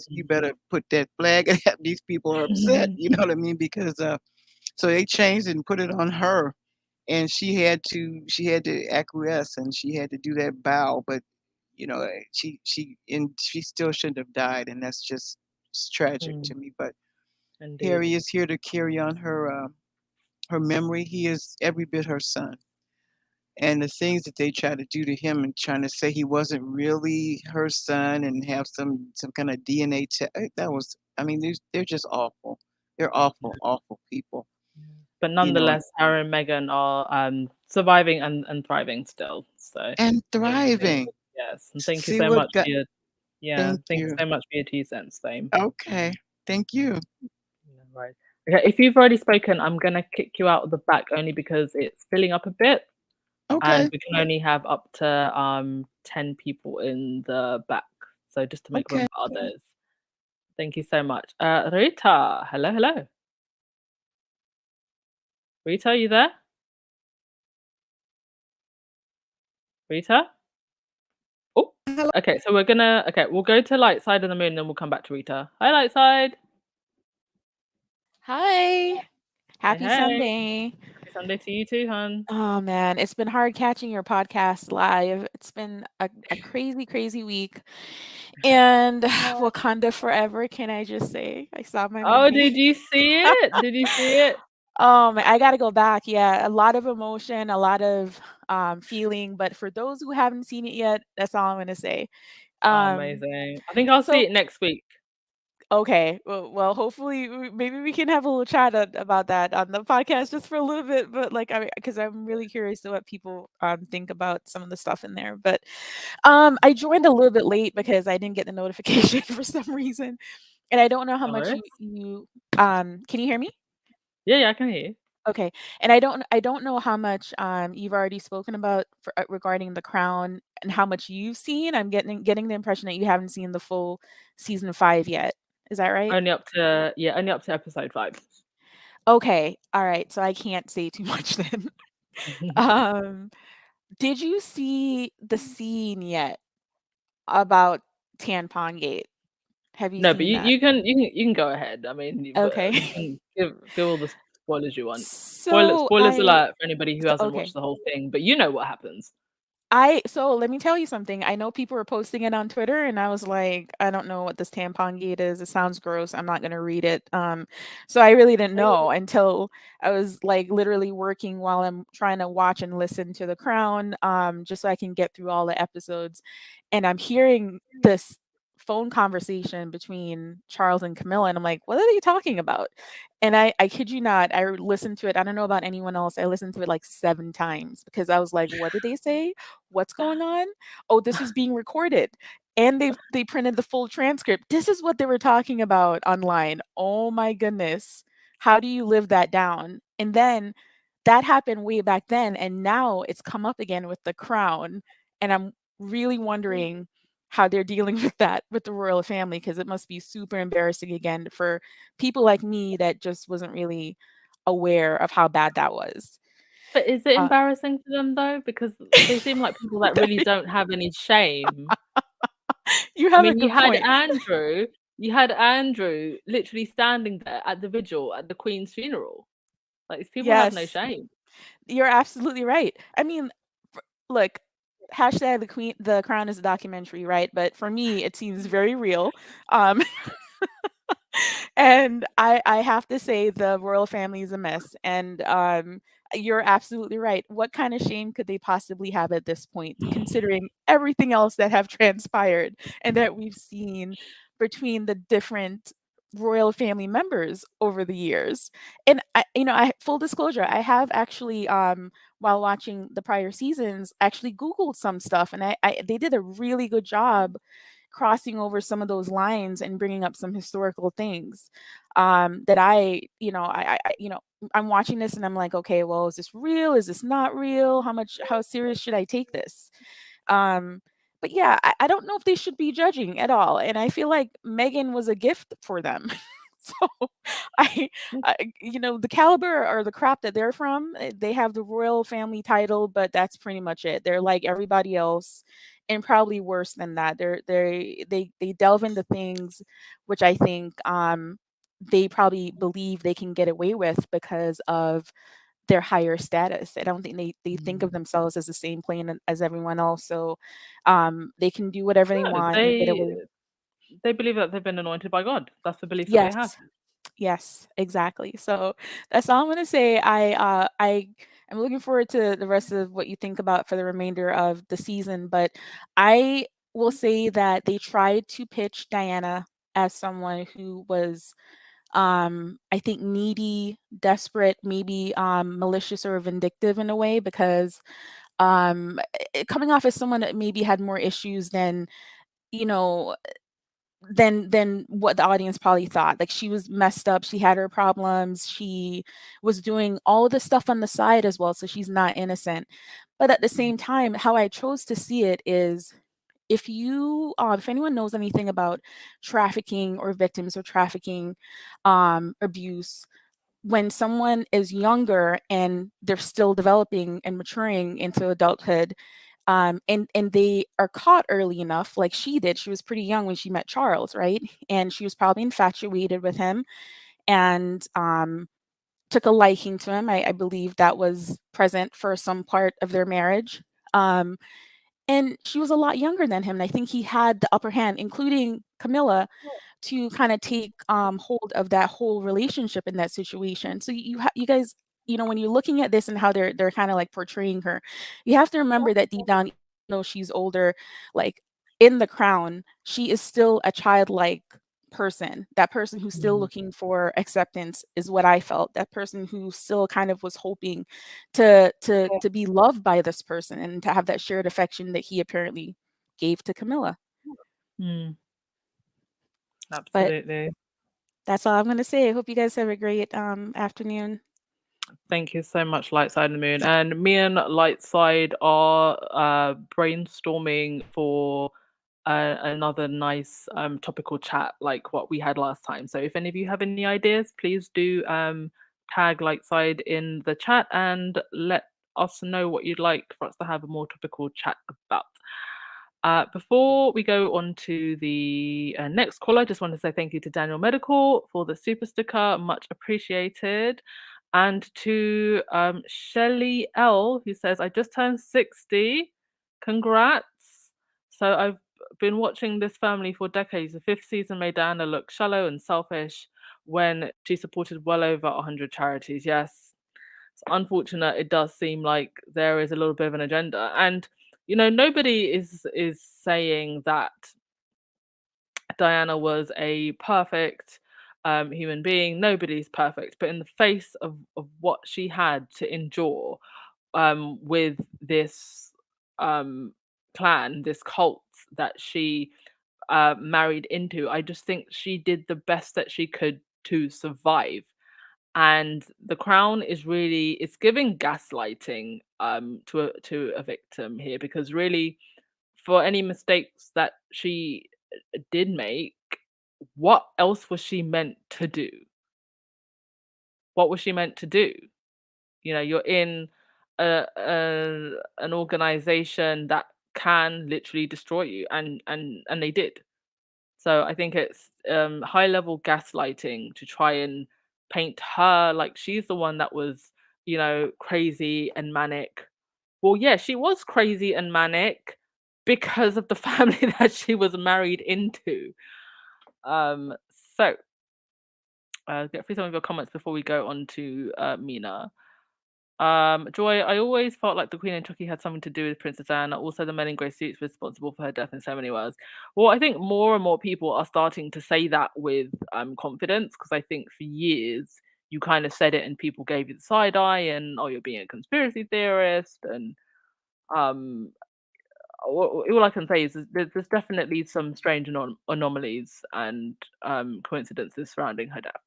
put that flag." These people are upset. You know what I mean? Because so they changed it and put it on her, and she had to acquiesce and she had to do that bow. But she still shouldn't have died, and that's just it's tragic
Mm,
to me. But
indeed.
Harry is here to carry on her memory. He is every bit her son, and the things that they try to do to him and trying to say he wasn't really her son and have some kind of DNA test, that was, I mean, they're just awful. They're awful, awful people.
But
You know,
nonetheless, Harry and Meghan are surviving and thriving still. So
and
yeah,
thriving.
yes. And thank you
See
so
what
much
God.
for your
Thank
thank you
you.
so much for your 2 cents, Dame.
Okay. Thank you.
Yeah, right. Okay, if you've already spoken, I'm gonna kick you out of the back only because it's filling up a bit, and
Okay.
we can only have up to 10 people in the back. So just to make room
Okay.
for others. Thank you so much. Rita, hello, hello. Rita, you there? Rita? Oh,
Hello.
okay. So we'll go to light side of the moon, then we'll come back to Rita. Hi, light side.
Hi.
Hey,
Happy
hey.
Sunday.
Happy Sunday to you too, hun.
Oh man, it's been hard catching your podcast live. It's been a crazy, crazy week. And Wakanda forever, can I just say? I saw my
Oh,
movie.
did you see it? Did you see it?
I gotta go back. Yeah, a lot of emotion, a lot of feeling. But for those who haven't seen it yet, that's all I'm gonna say.
Oh,
Um,
amazing. I think I'll see
so
it next week.
Okay. Well, hopefully, maybe we can have a little chat about that on the podcast just for a little bit. But like, because I'm really curious to what people think about some of the stuff in there. But I joined a little bit late because I didn't get the notification for some reason, and I don't know how
No
much
worries.
you can you hear me?
Yeah, yeah, I can hear you.
Okay, and I don't know how much you've already spoken about regarding The Crown and how much you've seen. I'm getting the impression that you haven't seen the full season 5 yet. Is that right?
Only up to episode 5.
Okay, alright, so I can't say too much then. Um, did you see the scene yet about Tampongate? Have you
No, but
seen
you
that?
you can go ahead. I mean,
Okay.
you can give all the spoilers you want.
So
Spoilers
I
alert for anybody who hasn't
okay.
watched the whole thing, but you know what happens.
Let me tell you something. I know people were posting it on Twitter and I was like, I don't know what this tampon gate is. It sounds gross. I'm not gonna read it. So I really didn't know until I was like literally working while I'm trying to watch and listen to The Crown, just so I can get through all the episodes. And I'm hearing this phone conversation between Charles and Camilla, and I'm like, what are they talking about? And I kid you not, I listened to it. I don't know about anyone else. I listened to it like 7 times because I was like, what did they say? What's going on? Oh, this is being recorded. And they printed the full transcript. This is what they were talking about online. Oh my goodness. How do you live that down? And then that happened way back then. And now it's come up again with The Crown. And I'm really wondering how they're dealing with that with the royal family because it must be super embarrassing again for people like me that just wasn't really aware of how bad that was.
But is it
Uh,
embarrassing to them though? Because they seem like people that really don't have any shame.
you
I
have a
mean,
good point.
You had Andrew literally standing there at the vigil at the Queen's funeral. Like these people have no
Yes,
shame.
you're absolutely right. I mean, look, hashtag the crown is a documentary, right? But for me, it seems very real. Um, and I have to say the royal family is a mess. And you're absolutely right. What kind of shame could they possibly have at this point, considering everything else that have transpired and that we've seen between the different royal family members over the years? And I full disclosure, I have actually while watching the prior seasons actually Googled some stuff, and I they did a really good job crossing over some of those lines and bringing up some historical things that I'm watching this and I'm like, okay, well, is this real? Is this not real? How serious should I take this? Um, but yeah, I don't know if they should be judging at all. And I feel like Megan was a gift for them. So I, the caliber or the crop that they're from, they have the royal family title, but that's pretty much it. They're like everybody else, and probably worse than that. They delve into things which I think they probably believe they can get away with because of their higher status. I don't think they think of themselves as the same plane as everyone else. So they can do whatever they
No,
want and get away.
they believe that they've been anointed by God. That's the belief that they have.
Yes. Yes, exactly. So that's all I'm gonna say. I am looking forward to the rest of what you think about for the remainder of the season. But I will say that they tried to pitch Diana as someone who was I think needy, desperate, maybe malicious or vindictive in a way, because coming off as someone that maybe had more issues than you know than what the audience probably thought. Like, she was messed up, she had her problems, she was doing all the stuff on the side as well, so she's not innocent. But at the same time, how I chose to see it is, if anyone knows anything about trafficking or victims of trafficking, abuse, when someone is younger and they're still developing and maturing into adulthood, and they are caught early enough, like she did. She was pretty young when she met Charles, right? And she was probably infatuated with him and took a liking to him. I believe that was present for some part of their marriage. Um, and she was a lot younger than him. And I think he had the upper hand, including Camilla, to kind of take hold of that whole relationship in that situation. So you guys, when you're looking at this and how they're kind of like portraying her, you have to remember that deep down, even though she's older, like in The Crown, she is still a childlike person. That person who's still looking for acceptance is what I felt. That person who still kind of was hoping to be loved by this person and to have that shared affection that he apparently gave to Camilla.
Mm,
But
absolutely.
that's all I'm going to say. I hope you guys have a great afternoon.
Thank you so much, Lightside and the Moon. And me and Lightside are brainstorming for another nice topical chat like what we had last time. So if any of you have any ideas, please do tag Lightside in the chat and let us know what you'd like for us to have a more topical chat about. Before we go on to the next caller, I just want to say thank you to Daniel Medical for the super sticker, much appreciated. And to Shelly L, who says, I just turned 60. Congrats. So I've been watching this family for decades. The fifth season made Diana look shallow and selfish when she supported well over 100 charities. Yes, it's unfortunate. It does seem like there is a little bit of an agenda. And nobody is saying that Diana was a perfect human being. Nobody's perfect, but in the face of what she had to endure with this clan, this cult that she married into, I just think she did the best that she could to survive. And The Crown is really, it's giving gaslighting to a victim here, because really, for any mistakes that she did make, what else was she meant to do? What was she meant to do? You're in an organization that can literally destroy you, and they did. So I think it's high level gaslighting to try and paint her like she's the one that was, crazy and manic. well, yeah, she was crazy and manic because of the family that she was married into. So get through some of your comments before we go on to Mina. Joy, I always felt like the Queen and Chucky had something to do with Princess Anne. Also, the men in grey suits responsible for her death in so many words. Well, I think more and more people are starting to say that with confidence, because I think for years you kind of said it and people gave you the side eye and oh, you're being a conspiracy theorist. And um, all I can say is there's definitely some strange anomalies and coincidences surrounding her death.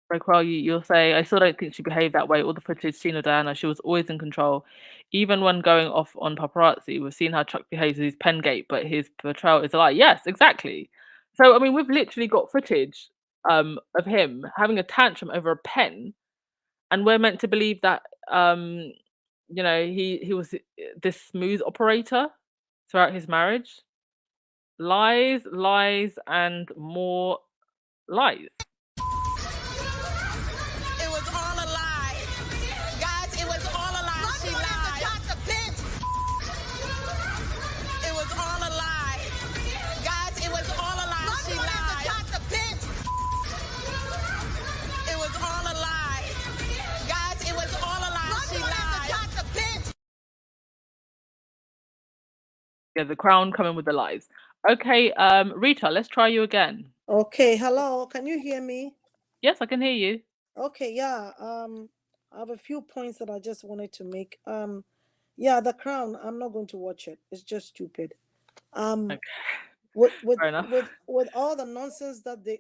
Raquel, you'll say, I still don't think she behaved that way. All the footage seen of Diana, she was always in control. Even when going off on paparazzi, we've seen how Chuck behaves with his pen gate, but his portrayal is a lie. Yes, exactly. So, I mean, we've literally got footage of him having a tantrum over a pen, and we're meant to believe that, he was this smooth operator throughout his marriage. Lies, lies, and more lies.
It was all a lie. Guys, it was all a lie. She lied. It was all a lie. Guys, it was all a lie. She lied. It was all a lie. Guys, it was all a lie. She lied.
Yeah, the crown coming with the lies. Okay, Rita, let's try you again.
Okay, hello. Can you hear me?
Yes, I can hear you.
Okay, yeah. I have a few points that I just wanted to make. Yeah, The Crown. I'm not going to watch it. It's just stupid.
Okay.
Fair
enough.
With all the nonsense that the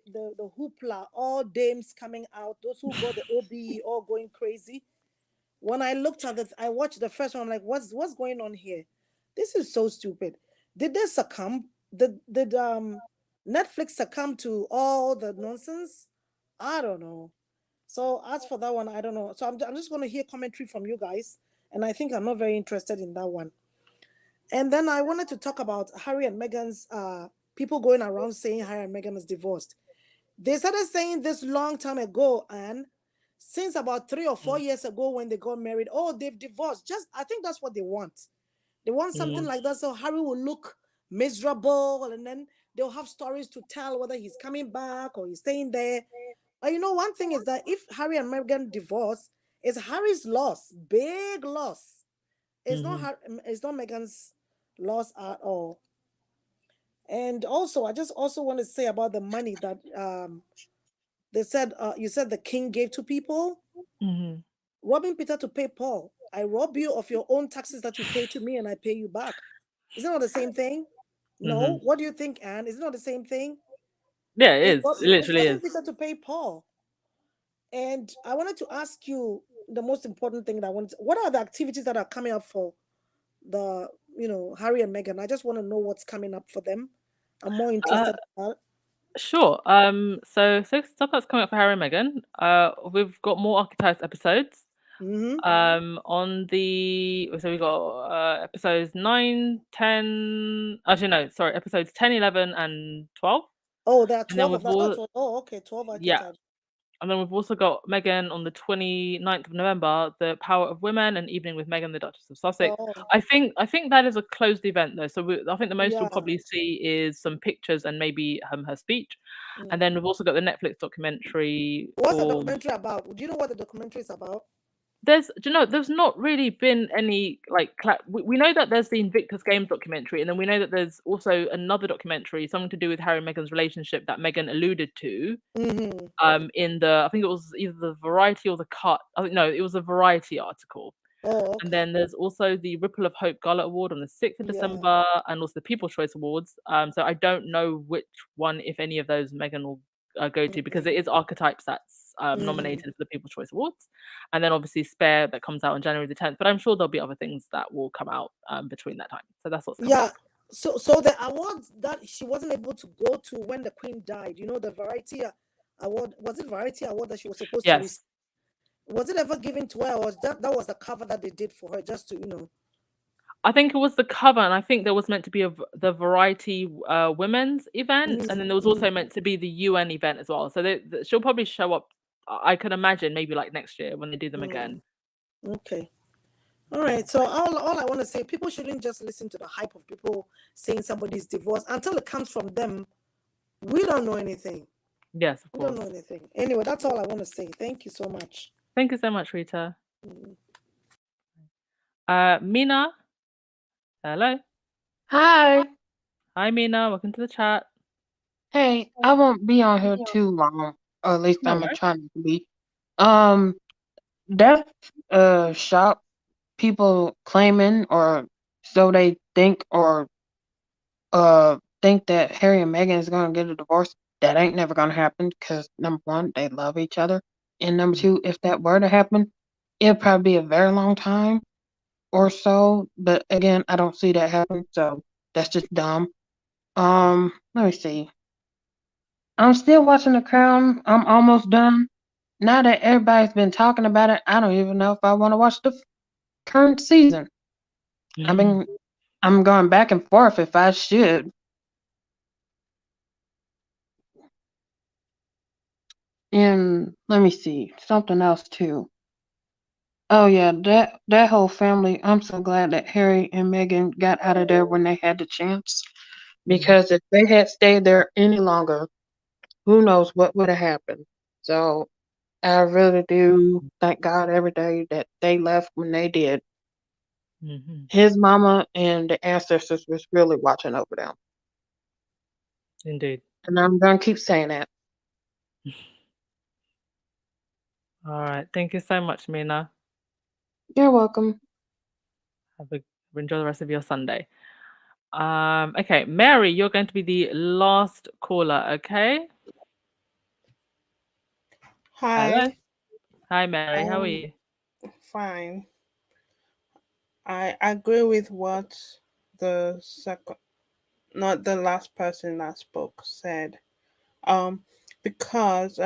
hoopla, all dames coming out, those who got the OBE all going crazy. When I looked at it, I watched the first one. I'm like, what's going on here? This is so stupid. Did they succumb? Did Netflix succumb to all the nonsense? I don't know. So as for that one, I don't know. So I'm just going to hear commentary from you guys, and I think I'm not very interested in that one. And then I wanted to talk about Harry and Meghan's people going around saying Harry and Meghan is divorced. They started saying this long time ago, and since about 3 or 4 years ago when they got married, oh, they've divorced. I think that's what they want. They want something like that, so Harry will look miserable, and then they'll have stories to tell whether he's coming back or he's staying there. But one thing is that if Harry and Meghan divorce, it's Harry's loss, big loss. It's not Meghan's loss at all. And also, I just also want to say about the money that they said you said the king gave to people. Robbing Peter to pay Paul. I rob you of your own taxes that you pay to me, and I pay you back. Is it not the same thing? No. What do you think, Anne? Is it not the same thing?
Yeah, it is. It literally is.
Peter to pay Paul. And I wanted to ask you the most important thing what are the activities that are coming up for the Harry and Meghan? I just want to know what's coming up for them. I'm more interested in that.
Sure. So stuff that's coming up for Harry and Meghan. We've got more Archetypes episodes. On so we got episodes 9, 10. Actually, no, sorry, episodes 10, 11, and 12.
Oh, there are 12 of that. Oh, okay, 12 Archetypes.
Yeah. And then we've also got Meghan on the 29th of November, The Power of Women, and Evening with Meghan, the Duchess of Sussex.
Oh.
I think that is a closed event though, so I think the most you'll probably see is some pictures and maybe her speech. And then we've also got the Netflix documentary.
What's the documentary about? Do you know what the documentary is about?
There's not really been any we know that there's the Invictus Games documentary, and then we know that there's also another documentary, something to do with Harry and Meghan's relationship that Meghan alluded to. In the, I think it was either the Variety or the Cut. I think no, it was a Variety article.
Oh, okay.
And then there's also the Ripple of Hope Gala Award on the 6th of December, and also the People's Choice Awards. So I don't know which one, if any of those, Meghan will go to, because it is Archetypes that's nominated for the People's Choice Awards, and then obviously Spare that comes out on January the 10th. But I'm sure there'll be other things that will come out between that time. So that's what's coming up.
So the awards that she wasn't able to go to when the Queen died, the Variety Award, was it Variety Award that she was supposed to receive? Was it ever given to her, or was that was the cover that they did for her, just to
I think it was the cover, and I think there was meant to be the Variety women's event, and then there was also meant to be the UN event as well. So she'll probably show up I could imagine maybe like next year when they do them again.
Okay. All right. So all I want to say, people shouldn't just listen to the hype of people saying somebody's divorced until it comes from them. We don't know anything.
Yes, of
We don't know
course.
anything. Anyway, that's all I want to say. Thank you so much.
Thank you so much, Rita. Mina, hello.
Hi.
Hi, Mina. Welcome to the chat.
Hey, I won't be on here too long, or at least
All
I'm gonna
right.
try not to be. Um, that shop people claiming, or so they think, or think that Harry and Meghan is gonna get a divorce. That ain't never gonna happen because number one, they love each other, and number two, if that were to happen, it'd probably be a very long time or so. But again, I don't see that happen, so that's just dumb. Let me see. I'm still watching The Crown. I'm almost done. Now that everybody's been talking about it, I don't even know if I want to watch the current season. I'm going back and forth if I should. And let me see, something else too. Oh yeah, that whole family. I'm so glad that Harry and Meghan got out of there when they had the chance. Because if they had stayed there any longer, who knows what would have happened. So I really do thank God every day that they left when they did. His mama and the ancestors was really watching over them.
Indeed.
And I'm gonna keep saying that.
All right. Thank you so much, Mina.
You're welcome.
Enjoy the rest of your Sunday. Okay, Mary, you're going to be the last caller, okay? Hello.
Hi.
Hi, Mary. How are you?
Fine. I agree with what the second, not the last person that spoke said. Um, because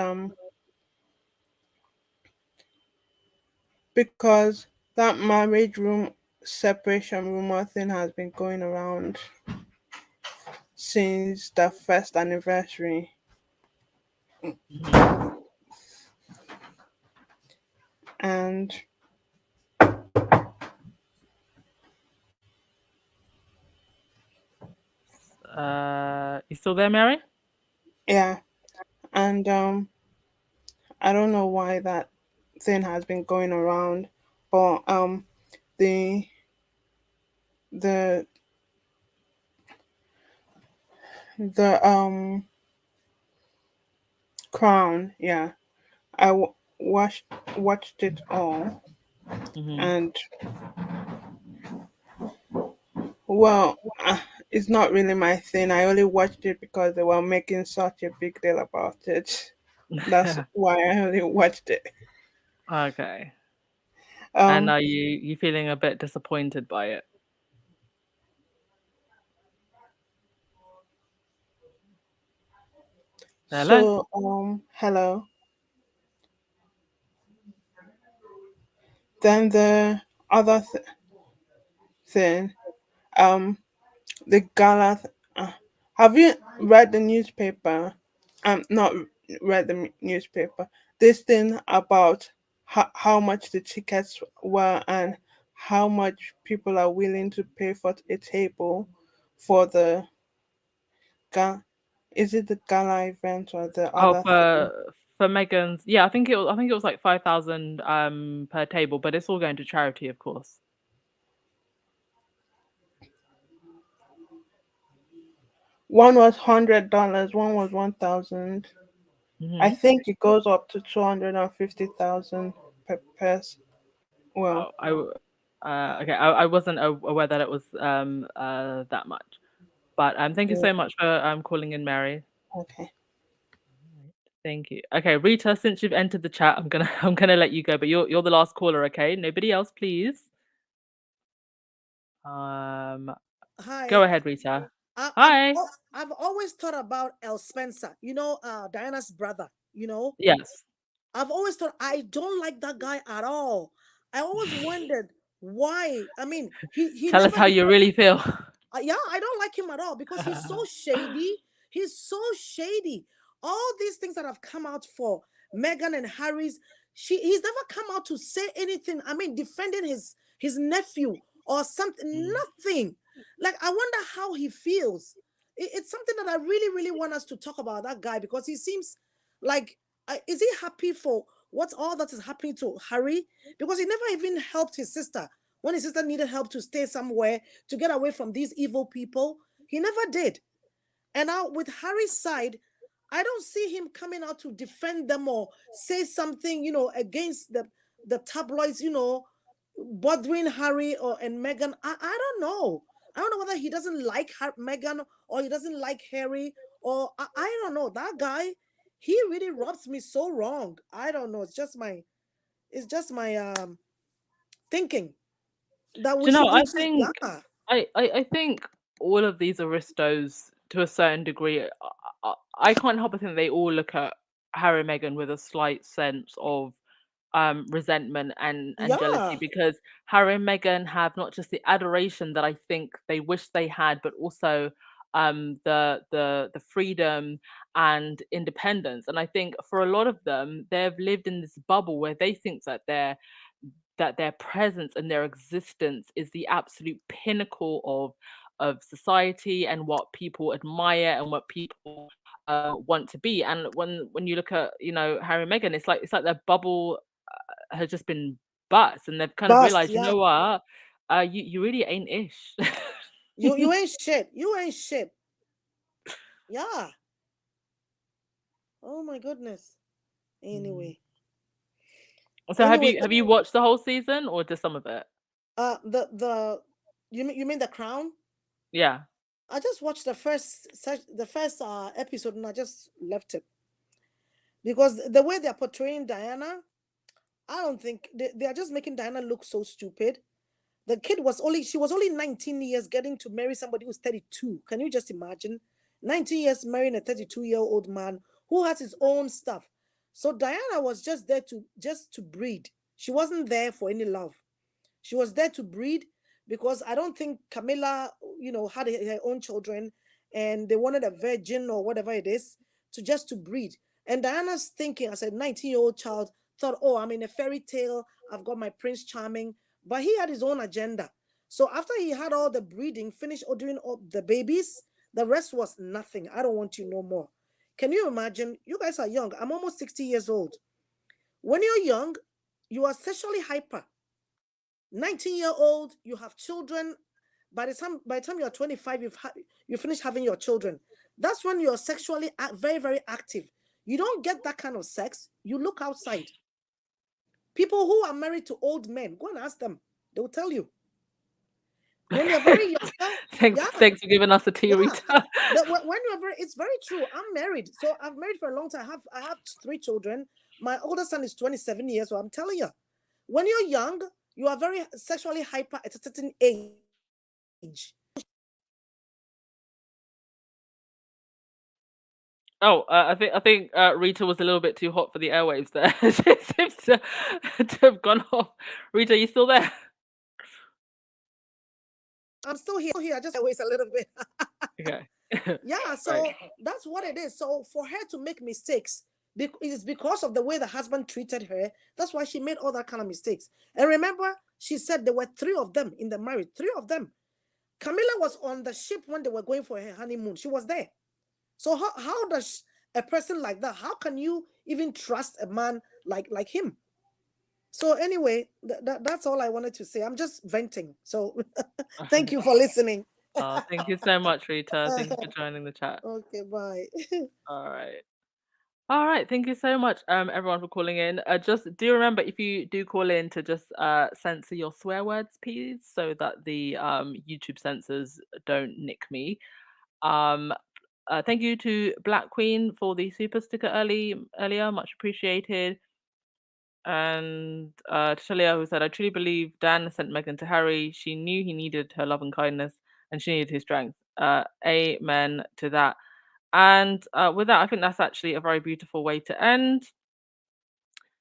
that marriage room separation rumor thing has been going around since the first anniversary. And
You still there, Mary?
yeah, and I don't know why that thing has been going around, but the the the Crown, yeah, I watched it all, and well, it's not really my thing. I only watched it because they were making such a big deal about it. That's why I only watched it.
Okay. And are you feeling a bit disappointed by it? Hello?
So hello. Then the other thing, um, the gala. Have you read the newspaper? Not read the newspaper. This thing about how much the tickets were and how much people are willing to pay for a table for the gala. Is it the gala event or the
Oh,
other thing?
for Megan's, yeah, I think it was like 5,000 per table, but it's all going to charity, of course.
One was $100. One was 1,000. I think it goes up to 250,000 per person. Well,
Okay, I wasn't aware that it was that much. But thank you
yeah,
so much for calling in, Mary.
okay.
Thank you. Okay, Rita, since you've entered the chat, I'm gonna I'm gonna let you go, but you're the last caller, okay? Nobody else, please. Go
Hi.
ahead, Rita.
I, I've
Hi.
al- I've always thought about El Spencer, Diana's brother.
Yes.
I've always thought I don't like that guy at all. I always wondered why. I mean, he
Tell us
never
how you really feel.
yeah, I don't like him at all because he's so shady. He's so shady. All these things that have come out for Meghan and Harry's. He's never come out to say anything. I mean, defending his nephew or something. Nothing. Like, I wonder how he feels. It's something that I really, really want us to talk about, that guy, because he seems like, is he happy for what's all that is happening to Harry? Because he never even helped his sister when his sister needed help to stay somewhere, to get away from these evil people. He never did. And now with Harry's side, I don't see him coming out to defend them or say something, against the tabloids, bothering Harry and Meghan. I don't know. I don't know whether he doesn't like Meghan, or he doesn't like Harry, or I don't know. That guy, he really rubs me so wrong. I don't know. It's just my thinking that
Do
we
you know,
should
I
we should
think
yeah.
I think all of these aristos, to a certain degree, I can't help but think they all look at Harry and Meghan with a slight sense of resentment and jealousy,
Yeah.
because Harry and Meghan have not just the adoration that I think they wish they had, but also the freedom and independence. And I think for a lot of them, they've lived in this bubble where they think that their presence and their existence is the absolute pinnacle of society and what people admire and what people want to be. And when you look at Harry and Meghan, it's like their bubble has just been bust, and they've kind of
Bust,
realized, you
yeah.
know what, you really ain't ish.
You ain't shit. You ain't shit. Yeah. Oh my goodness. Anyway.
So
Anyway,
have you watched the whole season or just some of it?
the you mean The Crown?
Yeah.
I just watched the first episode, and I just left it, because the way they're portraying Diana, I don't think they are just making Diana look so stupid. The kid she was only 19 years, getting to marry somebody who's 32. Can you just imagine? 19 years marrying a 32-year-old man who has his own stuff. So Diana was just there to breed. She wasn't there for any love. She was there to breed, because I don't think Camilla, had her own children, and they wanted a virgin or whatever it is, to breed. And Diana's thinking as a 19-year-old child thought, oh, I'm in a fairy tale. I've got my Prince Charming. But he had his own agenda. So after he had all the breeding, finished ordering all the babies, the rest was nothing. I don't want you no more. Can you imagine? You guys are young. I'm almost 60 years old. When you're young, you are sexually hyper. 19-year-old, you have children. By the time you're 25, you finish having your children. That's when you're sexually very, very active. You don't get that kind of sex. You look outside. People who are married to old men, go and ask them. They will tell you. When you're very young,
Thanks
yeah,
for giving us a tea,
yeah.
Rita.
When you're it's very true. I'm married, so I've married for a long time. I have 3 children. My older son is 27 years, so I'm telling you, when you're young, you are very sexually hyper at a certain age.
Oh, I think Rita was a little bit too hot for the airwaves there. She seems to have gone off. Rita, you still there?
I'm still here. I just waste a little bit.
Okay.
Yeah, so
Right.
that's what it is. So for her to make mistakes, it is because of the way the husband treated her. That's why she made all that kind of mistakes. And remember, she said there were 3 of them in the marriage. 3 of them. Camilla was on the ship when they were going for her honeymoon. She was there. So how does a person like that? How can you even trust a man like him? So anyway, that's all I wanted to say. I'm just venting. So thank you for listening.
Thank you so much, Rita. Thank you for joining the chat.
Okay, bye.
All right. All right. Thank you so much, everyone, for calling in. Just do remember, if you do call in, to just censor your swear words, please, so that the YouTube censors don't nick me. Thank you to Black Queen for the super sticker earlier, much appreciated. And to Talia, who said, I truly believe Dan sent Meghan to Harry. She knew he needed her love and kindness, and she needed his strength. Amen to that. And with that, I think that's actually a very beautiful way to end.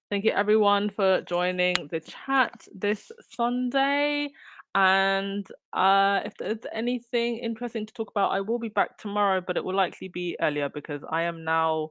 Thank you, everyone, for joining the chat this Sunday. And if there's anything interesting to talk about, I will be back tomorrow, but it will likely be earlier, because I am now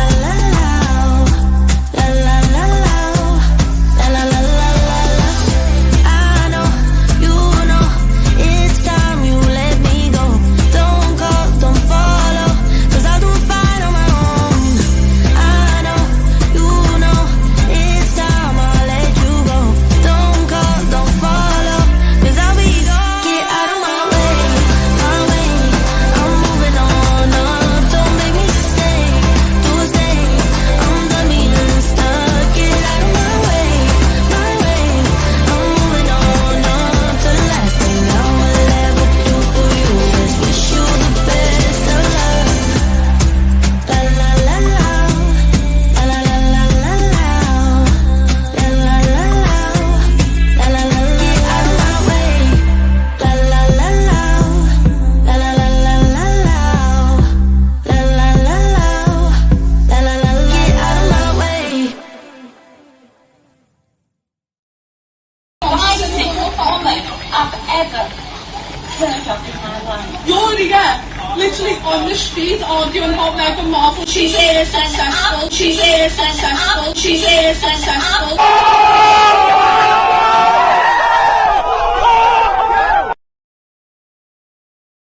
Literally on the street arguing about Meghan Markle. She's successful. She's successful. She's successful.